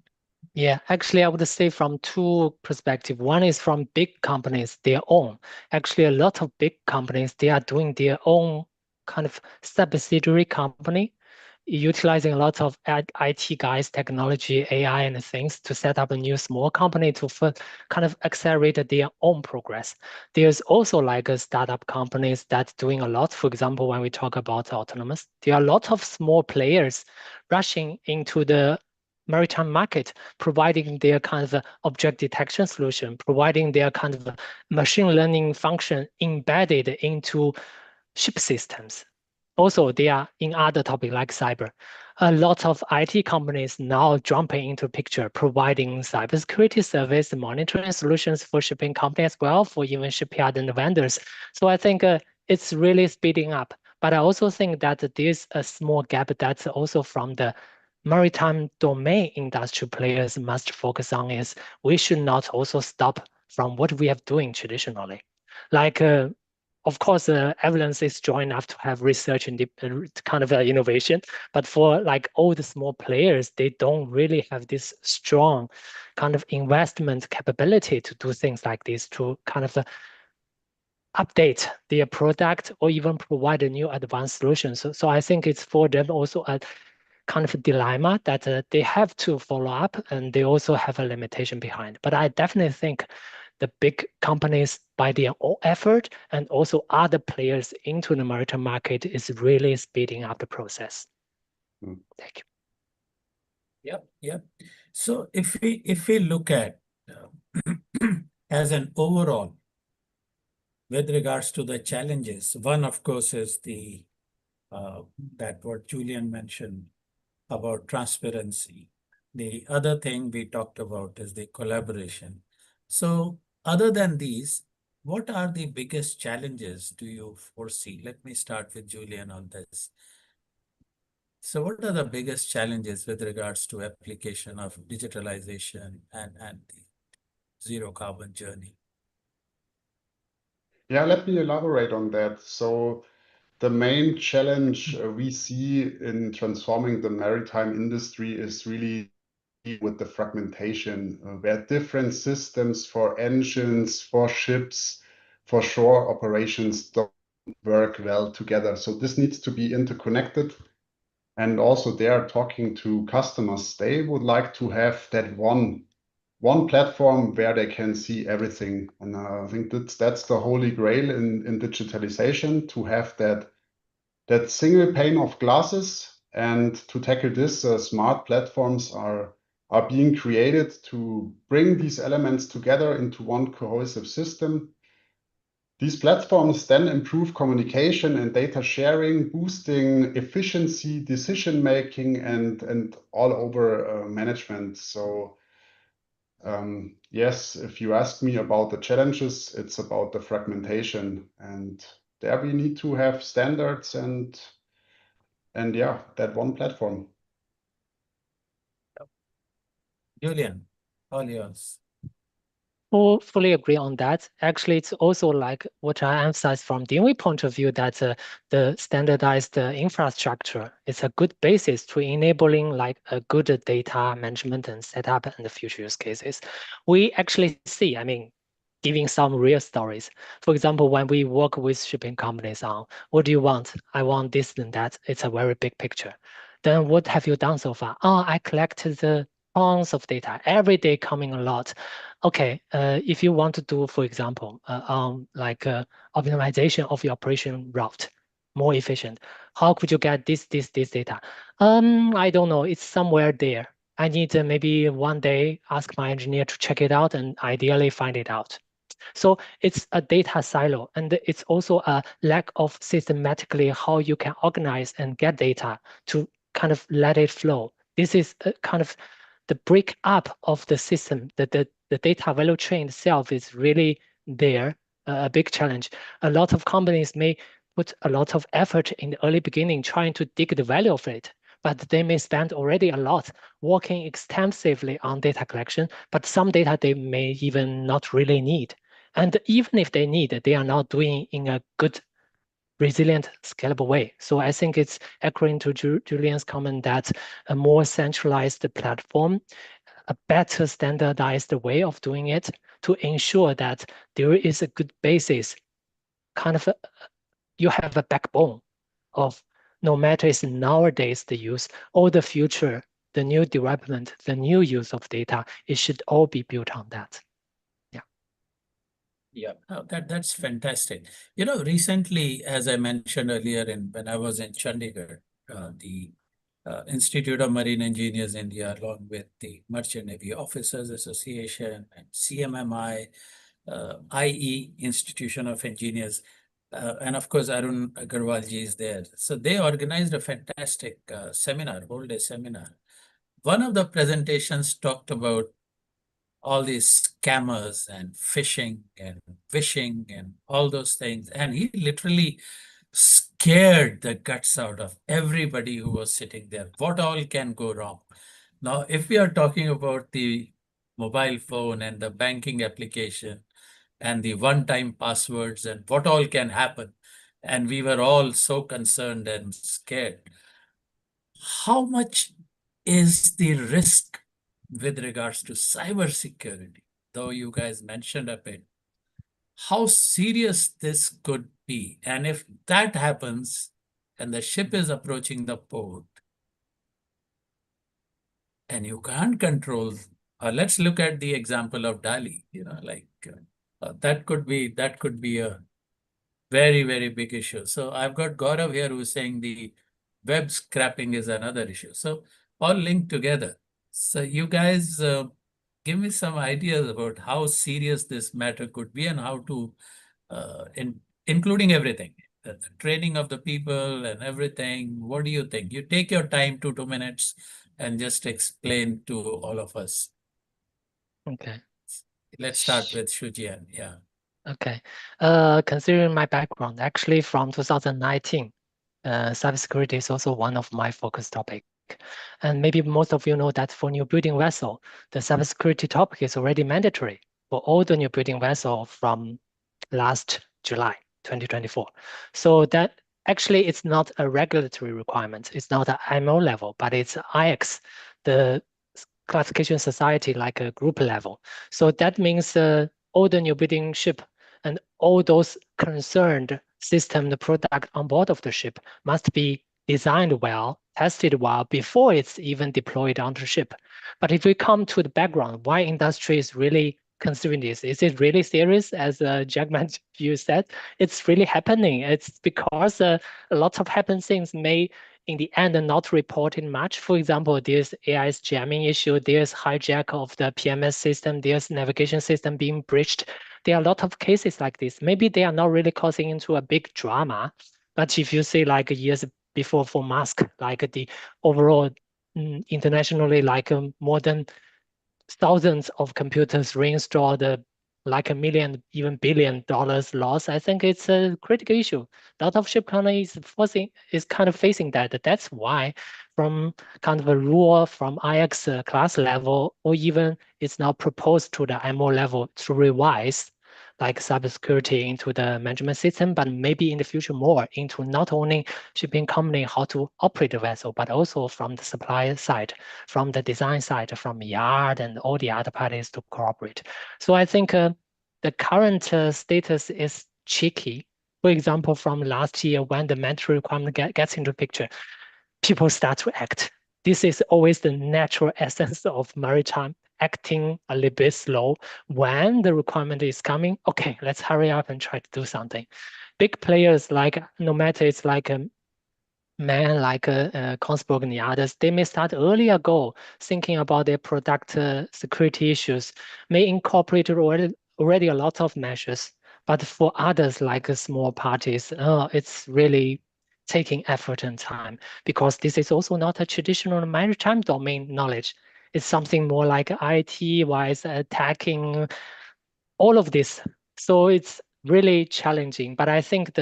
Yeah, actually, I would say from two perspectives. One is from big companies, their own. Actually, a lot of big companies, they are doing their own kind of subsidiary company, utilizing a lot of IT guys, technology, AI, and things to set up a new small company to kind of accelerate their own progress. There's also like a startup companies that's doing a lot. For example, when we talk about autonomous, there are a lot of small players rushing into the maritime market, providing their kind of object detection solution, providing their kind of machine learning function embedded into ship systems. Also, they are in other topics like cyber. A lot of IT companies now jumping into picture, providing cybersecurity service, monitoring solutions for shipping companies as well, for even shipyard and vendors. So I think it's really speeding up. But I also think that there's a small gap that's also from the maritime domain industry players must focus on is we should not also stop from what we have doing traditionally. Like, of course, evidence is strong enough to have research and kind of innovation, but for like all the small players, they don't really have this strong kind of investment capability to do things like this to kind of update their product or even provide a new advanced solution. So I think it's for them also a kind of a dilemma that they have to follow up and they also have a limitation behind. But I definitely think the big companies by their own effort and also other players into the maritime market is really speeding up the process. Mm. Thank you. Yep, yep. So if we look at as an overall with regards to the challenges, one of course is the that what Julian mentioned about transparency. The other thing we talked about is the collaboration. So other than these, what are the biggest challenges do you foresee? Let me start with Julian on this. So what are the biggest challenges with regards to application of digitalization and the zero carbon journey? Yeah, let me elaborate on that. So the main challenge we see in transforming the maritime industry is really with the fragmentation, where different systems for engines, for ships, for shore operations don't work well together. So this needs to be interconnected. And also they are talking to customers. They would like to have that one platform where they can see everything. And I think that's the holy grail in digitalization, to have that single pane of glasses. And to tackle this, smart platforms are being created to bring these elements together into one cohesive system. These platforms then improve communication and data sharing, boosting efficiency, decision making, and all over management. So yes, if you ask me about the challenges, it's about the fragmentation, and there we need to have standards and yeah, that one platform. Julian, all yours. Fully agree on that. Actually, it's also like what I emphasize from DNV point of view that the standardized infrastructure is a good basis to enabling like a good data management and setup and the future use cases. We actually see, I mean, giving some real stories. For example, when we work with shipping companies on what do you want? I want this and that. It's a very big picture. Then what have you done so far? Oh, I collected the tons of data every day coming a lot. Okay, if you want to do, for example, like optimization of your operation route, more efficient, how could you get this data? I don't know. It's somewhere there. I need maybe one day ask my engineer to check it out and ideally find it out. So it's a data silo, and it's also a lack of systematically how you can organize and get data to kind of let it flow. This is a kind of the break up of the system, the data value chain itself is really there, a big challenge. A lot of companies may put a lot of effort in the early beginning trying to dig the value of it. but they may spend already a lot working extensively on data collection, but some data they may even not really need. And even if they need, they are not doing in a good, resilient, scalable way. So I think it's echoing to Julian's comment that a more centralized platform, a better standardized way of doing it to ensure that there is a good basis, kind of you have a backbone of no matter it's nowadays the use or the future, the new development, the new use of data, it should all be built on that. Yeah. Yeah, that's fantastic. Recently, as I mentioned earlier, when I was in Chandigarh, the Institute of Marine Engineers India, along with the Merchant Navy Officers Association and CMMI, IE, Institution of Engineers, and of course Arun Agarwalji is there. So they organized a fantastic seminar, whole day seminar. One of the presentations talked about all these scammers and phishing and wishing and all those things. And he literally scared the guts out of everybody who was sitting there. What all can go wrong? Now, if we are talking about the mobile phone and the banking application and the one-time passwords and what all can happen, and we were all so concerned and scared, how much is the risk with regards to cybersecurity? Though you guys mentioned a bit, how serious this could be. And if that happens and the ship is approaching the port and you can't control, let's look at the example of Dali, that could be a very, very big issue. So I've got Gaurav here who's saying the web scrapping is another issue. So all linked together. So you guys give me some ideas about how serious this matter could be and how to, including everything, the training of the people and everything. What do you think? You take your time, 2 minutes, and just explain to all of us. Okay. Let's start with Shujian. Yeah. Okay. Considering my background, actually from 2019, cybersecurity is also one of my focus topic. And maybe most of you know that for new building vessel, the cybersecurity topic is already mandatory for all the new building vessel from last July 2024. So that actually it's not a regulatory requirement. It's not an IMO level, but it's IX, the classification society like a group level. So that means all the new building ship and all those concerned system, the product on board of the ship must be designed well, tested well before it's even deployed onto the ship. But if we come to the background, why industry is really considering this? Is it really serious? As Jackman, you said, it's really happening. It's because a lot of happen things may in the end not reported much. For example, there's AI's jamming issue, there's hijack of the PMS system, there's navigation system being breached. There are a lot of cases like this. Maybe they are not really causing into a big drama, but if you say like years before for Musk, like the overall internationally, like more than thousands of computers reinstalled, like $1 million, even $1 billion loss. I think it's a critical issue. A lot of ship companies is kind of facing that. That's why from kind of a rule from IX class level, or even it's now proposed to the IMO level to revise like cybersecurity into the management system, but maybe in the future more into not only shipping company how to operate the vessel, but also from the supplier side, from the design side, from yard and all the other parties to cooperate. So I think the current status is tricky. For example, from last year when the mandatory requirement gets into picture, people start to act. This is always the natural essence of maritime acting a little bit slow. When the requirement is coming, okay, let's hurry up and try to do something. Big players like, no matter it's like a man like Kongsberg and the others, they may start earlier ago thinking about their product security issues, may incorporate already a lot of measures. But for others, like small parties, it's really taking effort and time because this is also not a traditional maritime domain knowledge. It's something more like IT-wise attacking all of this. So it's really challenging, but I think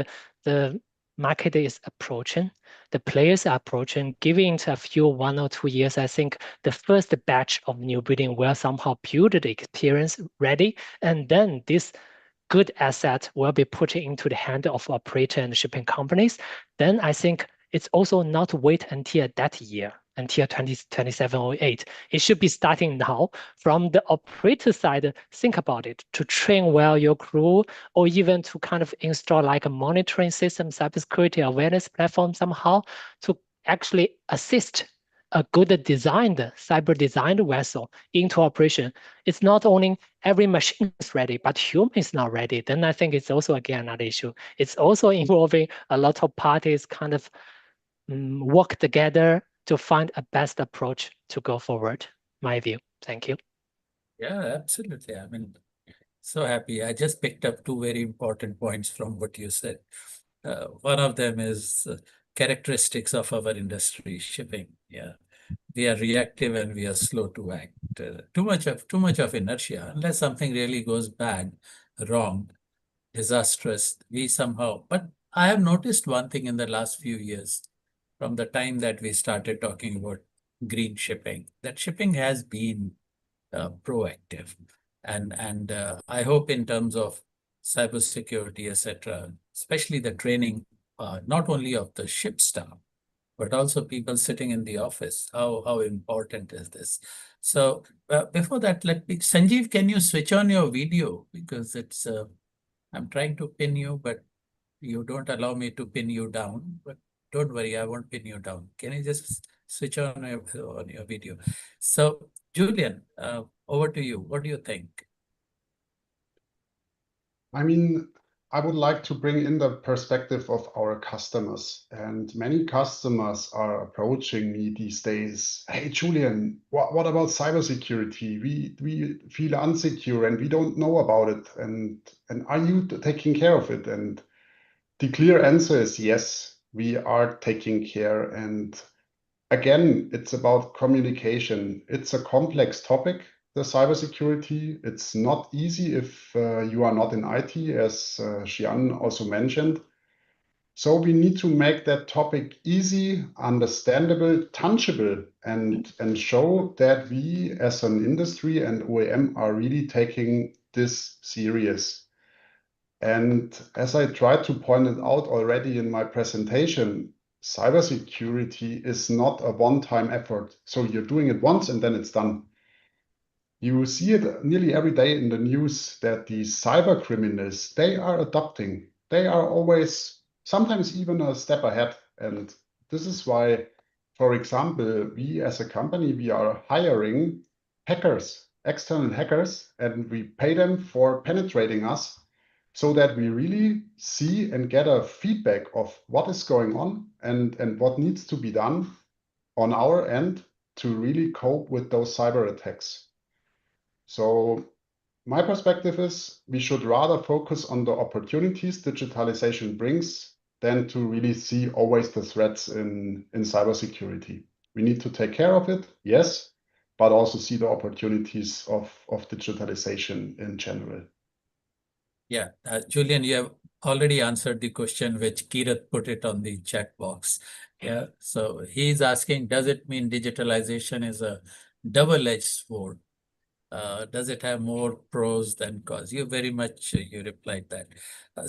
the market is approaching. the players are approaching, giving it a few 1 or 2 years, I think the first batch of new building will somehow build the experience ready, and then this good asset will be put into the hand of operator and shipping companies. Then I think it's also not wait until that year, until 2027 or 8. It should be starting now from the operator side. Think about it to train well your crew, or even to kind of install like a monitoring system, cybersecurity awareness platform somehow to actually assist a good designed, cyber designed vessel into operation. It's not only every machine is ready, but human is not ready. Then I think it's also again another issue. It's also involving a lot of parties kind of work together to find a best approach to go forward. My view. Thank you. Yeah, absolutely. I mean, so happy. I just picked up two very important points from what you said. One of them is characteristics of our industry, shipping. Yeah, we are reactive and we are slow to act. Too much of inertia. Unless something really goes bad, wrong, disastrous, we somehow. But I have noticed one thing in the last few years, from the time that we started talking about green shipping, that shipping has been proactive, and I hope in terms of cybersecurity, etc., especially the training, not only of the ship staff but also people sitting in the office. How important is this? So before that, let me, Sanjeev, can you switch on your video, because it's I'm trying to pin you, but you don't allow me to pin you down. But don't worry, I won't pin you down. Can you just switch on your video? So, Julian, over to you. What do you think? I mean, I would like to bring in the perspective of our customers. And many customers are approaching me these days. Hey, Julian, what about cybersecurity? We feel unsecure and we don't know about it. And are you taking care of it? And the clear answer is yes, we are taking care. And again, it's about communication. It's a complex topic, the cybersecurity. It's not easy if you are not in IT, as Xian also mentioned. So we need to make that topic easy, understandable, tangible, and show that we as an industry and OEM are really taking this serious. And as I tried to point it out already in my presentation, cybersecurity is not a one-time effort. So you're doing it once and then it's done. You see it nearly every day in the news that these cyber criminals, they are adapting. They are always, sometimes even a step ahead. And this is why, for example, we as a company, we are hiring hackers, external hackers, and we pay them for penetrating us so that we really see and get a feedback of what is going on and what needs to be done on our end to really cope with those cyber attacks. So my perspective is we should rather focus on the opportunities digitalization brings than to really see always the threats in cybersecurity. We need to take care of it, yes, but also see the opportunities of digitalization in general. Yeah, Julian, you have already answered the question which Kirat put it on the chat box. Yeah, so he's asking, does it mean digitalization is a double-edged sword? Does it have more pros than cons? You very much, you replied that.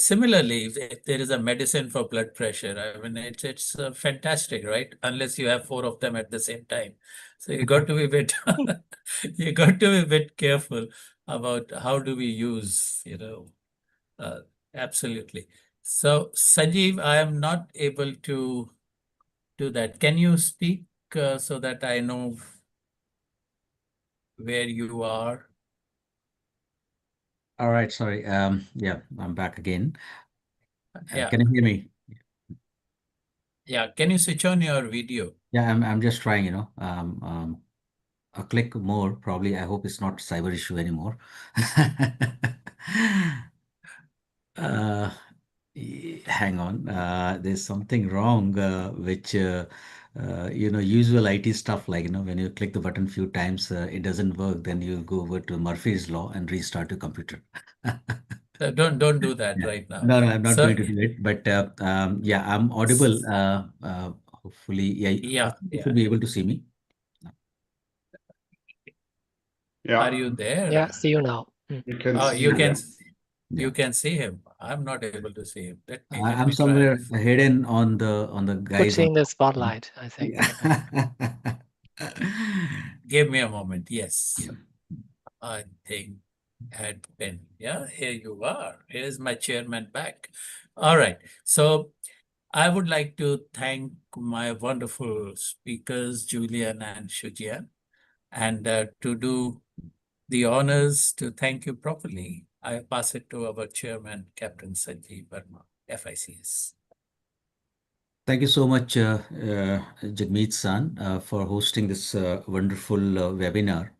Similarly, if there is a medicine for blood pressure, I mean, it's fantastic, right? Unless you have four of them at the same time. So you got to be a bit, you got to be a bit careful about how do we use, absolutely. So Sanjeev, I am not able to do that. Can you speak so that I know where you are? All right, sorry. Yeah, I'm back again. Yeah. Can you hear me? Yeah, can you switch on your video? Yeah, I'm just trying, a click more, probably. I hope it's not cyber issue anymore. Uh, Hang on. There's something wrong, which usual IT stuff, like, when you click the button few times, it doesn't work. Then you go over to Murphy's Law and restart your computer. Don't do that Yeah. right now. No, no, I'm not So going to do it. But yeah, I'm audible. Hopefully, yeah, Yeah, you should be able to see me. Are you Yeah, there? Yeah, see you now. you can Oh, see you. you Yeah. can see him. I'm not able to see him. Let I'm me try. somewhere hidden on the Put guys you on. in the spotlight, I think. Yeah. Give me a moment. Yes, Yeah. I think had been. Yeah, here you are. Here's my chairman back. All right. So I would like to thank my wonderful speakers, Julian and Shujian, and to do the honors to thank you properly, I pass it to our chairman, Captain Sanjeev Verma, FICS. Thank you so much, Jagmeet San, for hosting this wonderful webinar.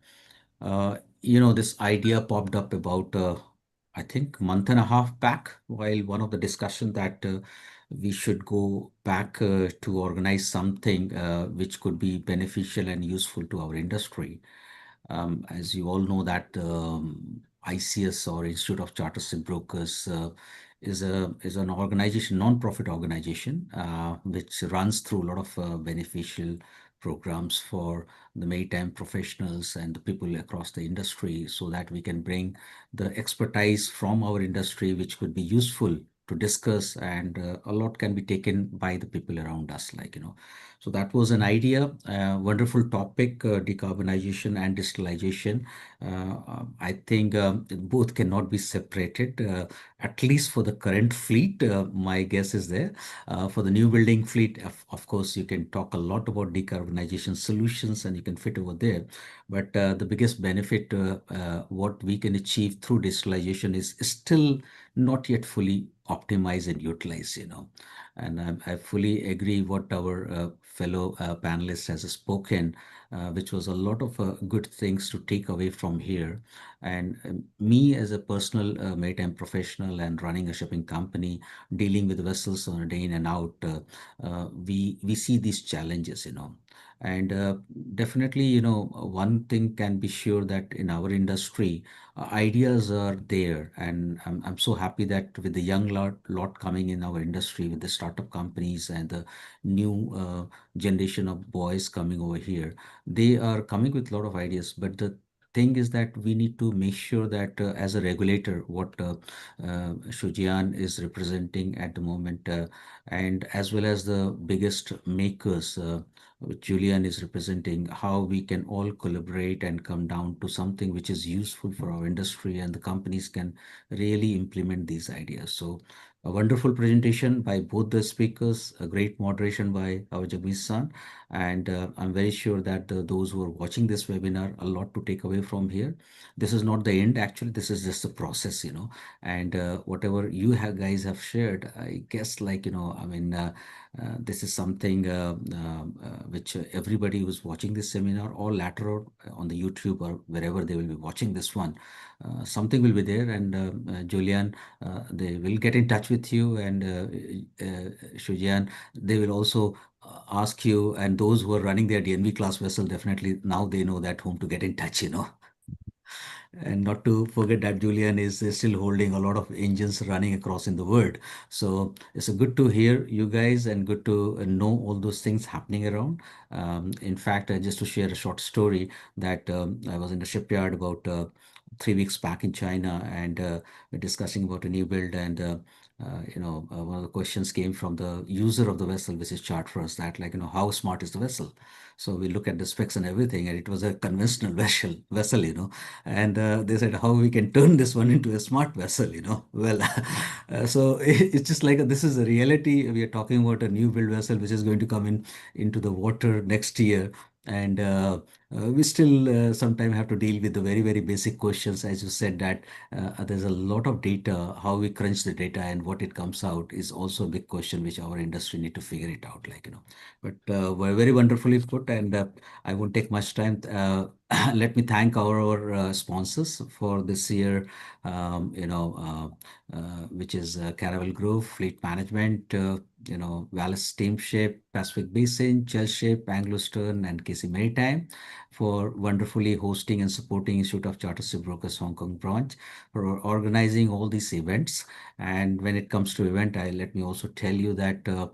This idea popped up about, I think, month and a half back, while one of the discussion that we should go back to organize something which could be beneficial and useful to our industry. As you all know that ICS, or Institute of Chartered Brokers, is an organization, non-profit organization, which runs through a lot of beneficial programs for the maritime professionals and the people across the industry, so that we can bring the expertise from our industry, which could be useful to discuss, and a lot can be taken by the people around us, so that was an idea. Wonderful topic, decarbonization and digitalization. I think both cannot be separated, at least for the current fleet. My guess is there. For the new building fleet, of course, you can talk a lot about decarbonization solutions and you can fit over there. But the biggest benefit, what we can achieve through digitalization, is still not yet fully optimized and utilized. And I fully agree what our fellow panelist has spoken, which was a lot of good things to take away from here. And me, as a personal maritime professional and running a shipping company, dealing with vessels on a day in and out, we see these challenges. And definitely, one thing can be sure, that in our industry, ideas are there, and I'm so happy that with the young lot coming in our industry, with the startup companies and the new generation of boys coming over here, they are coming with a lot of ideas. But the thing is that we need to make sure that as a regulator, what Shujian is representing at the moment, and as well as the biggest makers, which Julian is representing, how we can all collaborate and come down to something which is useful for our industry, and the companies can really implement these ideas. So a wonderful presentation by both the speakers, a great moderation by our Jagmeet San, and I'm very sure that those who are watching this webinar, a lot to take away from here. This is not the end, actually. This is just a process. And whatever you guys have shared, I guess, I mean, this is something which everybody who's watching this seminar, or later on the YouTube or wherever they will be watching this one, something will be there. And Julian, they will get in touch with you, and Shujian, they will also ask you, and those who are running their DNV class vessel, definitely now they know that whom to get in touch. And not to forget that Julian is still holding a lot of engines running across in the world. So it's good to hear you guys, and good to know all those things happening around. In fact, just to share a short story, that I was in the shipyard about 3 weeks back in China, and we're discussing about a new build, and one of the questions came from the user of the vessel, which is Chartreuse, that, how smart is the vessel? So we look at the specs and everything, and it was a conventional vessel. And they said, how we can turn this one into a smart vessel? Well, so it's just like, this is a reality. We are talking about a new build vessel which is going to come into the water next year, and we still sometimes have to deal with the very, very basic questions. As you said, that there's a lot of data. How we crunch the data and what it comes out is also a big question, which our industry need to figure it out. But were very wonderfully put, and I won't take much time. Let me thank our sponsors for this year, which is Caravel Grove, Fleet Management, Wallace Steamship, Pacific Basin, Ship, Anglo Stern, and KC Maritime. for wonderfully hosting and supporting Institute of Chartered Brokers Hong Kong branch for organizing all these events. And when it comes to event, let me also tell you that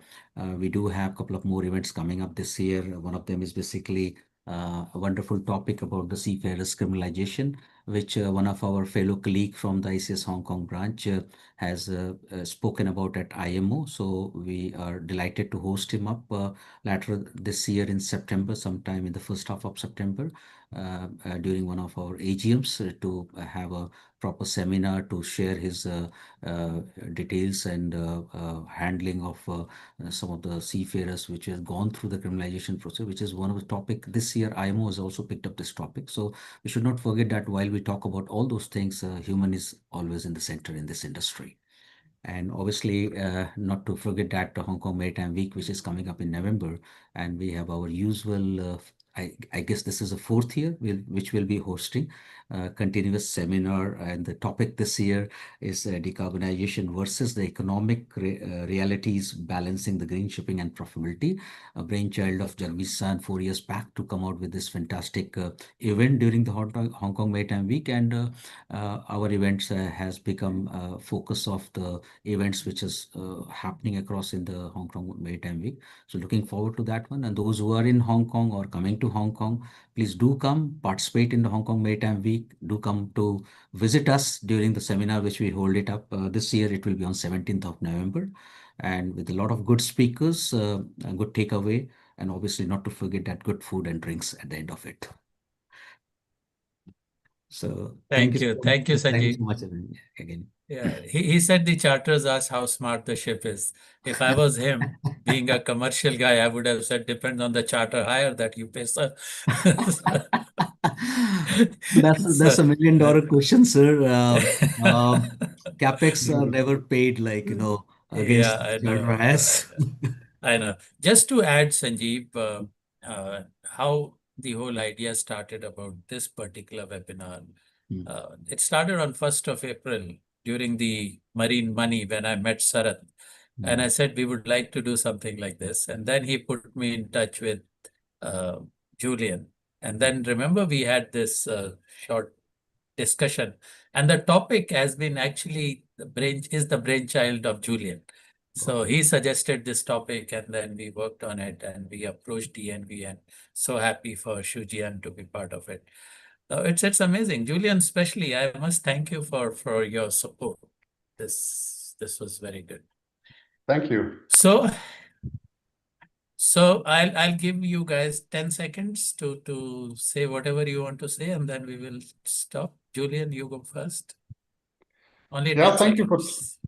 we do have a couple of more events coming up this year. One of them is basically a wonderful topic about the seafarers criminalization, which one of our fellow colleague from the ICS Hong Kong branch has spoken about at IMO. So we are delighted to host him up later this year in September, sometime in the first half of September, during one of our AGMs to have a proper seminar to share his details and handling of some of the seafarers which has gone through the criminalization process, which is one of the topic this year. IMO has also picked up this topic. So we should not forget that while we talk about all those things, human is always in the center in this industry. And obviously, not to forget that the Hong Kong Maritime Week, which is coming up in November, and we have our usual, I guess this is the fourth year, which will be hosting a continuous seminar. And the topic this year is decarbonization versus the economic realities, balancing the green shipping and profitability. A brainchild of Jagmeet San 4 years back to come out with this fantastic event during the Hong Kong Maritime Week. And our events has become a focus of the events which is happening across in the Hong Kong Maritime Week. So looking forward to that one. And those who are in Hong Kong or coming to Hong Kong, please do come participate in the Hong Kong Maritime Week. Do come to visit us during the seminar which we hold it up. This year it will be on 17th of November, and with a lot of good speakers, a good takeaway, and obviously not to forget that good food and drinks at the end of it. So Thank you. Thank you, Thank you so Sanjeev. much again. Yeah, he said the charters asked how smart the ship is. If I was him, being a commercial guy, I would have said, depends on the charter hire that you pay, sir. That's a $1 million question, sir. Capex are Mm. never paid Yeah, against I charter know. hires. I know. Just to add, Sanjeev, how the whole idea started about this particular webinar. Mm, It started on 1st of April during the Marine Money when I met Sarath. And I said, we would like to do something like this. And then he put me in touch with uh, Julian. And then remember, we had this short discussion. And the topic has been actually the brainchild of Julian. So he suggested this topic, and then we worked on it, and we approached DNV, and so happy for Shujian to be part of it. It's amazing, Julian. Especially, I must thank you for your support. This was very good. Thank you. So I'll give you guys 10 seconds to say whatever you want to say, and then we will stop. Julian, you go first. Only 10 seconds.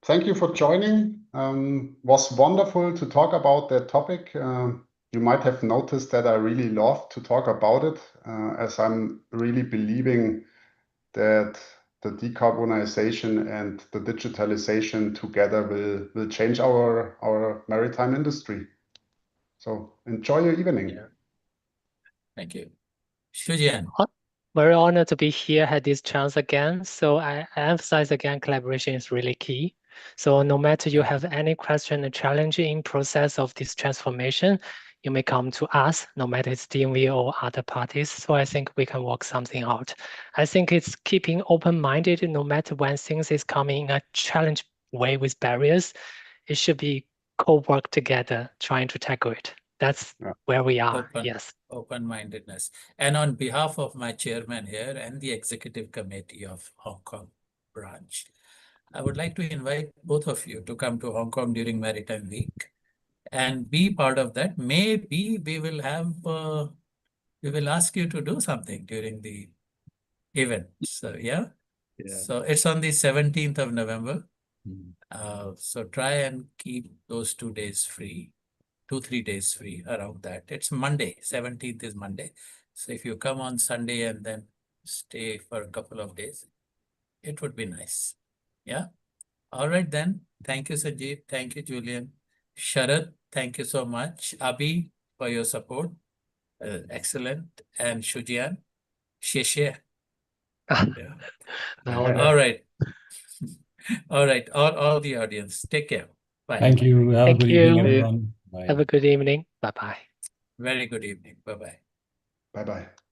Thank you for joining. Was wonderful to talk about that topic. You might have noticed that I really love to talk about it, as I'm really believing that the decarbonization and the digitalization together will change our maritime industry. So enjoy your evening. Yeah. Thank you. Shujian. Very honored to be here, had this chance again. So I emphasize again, collaboration is really key. So no matter you have any question or challenge in process of this transformation, you may come to us, no matter it's DNV or other parties. So I think we can work something out. I think it's keeping open-minded, no matter when things is coming in a challenge way with barriers, it should be co-work together, trying to tackle it. That's where we are. Yes. Open-mindedness. And on behalf of my chairman here and the executive committee of Hong Kong branch, I would like to invite both of you to come to Hong Kong during Maritime Week and be part of that. Maybe we will ask you to do something during the event. So yeah. So it's on the 17th of November. So try and keep those 2 days free. 2-3 days free around that. It's Monday, 17th is Monday. So if you come on Sunday and then stay for a couple of days, it would be nice. Yeah. All right then. Thank you, Sanjeev. Thank you, Julian. Sharad, thank you so much. Abhi, for your support. Excellent. And Shujian, sheshe. Yeah. All right. All right. All the audience. Take care. Bye. Thank you. Have a Thank good evening, you. everyone. Bye. Have a good evening. Bye-bye. Very good evening. Bye-bye. Bye-bye.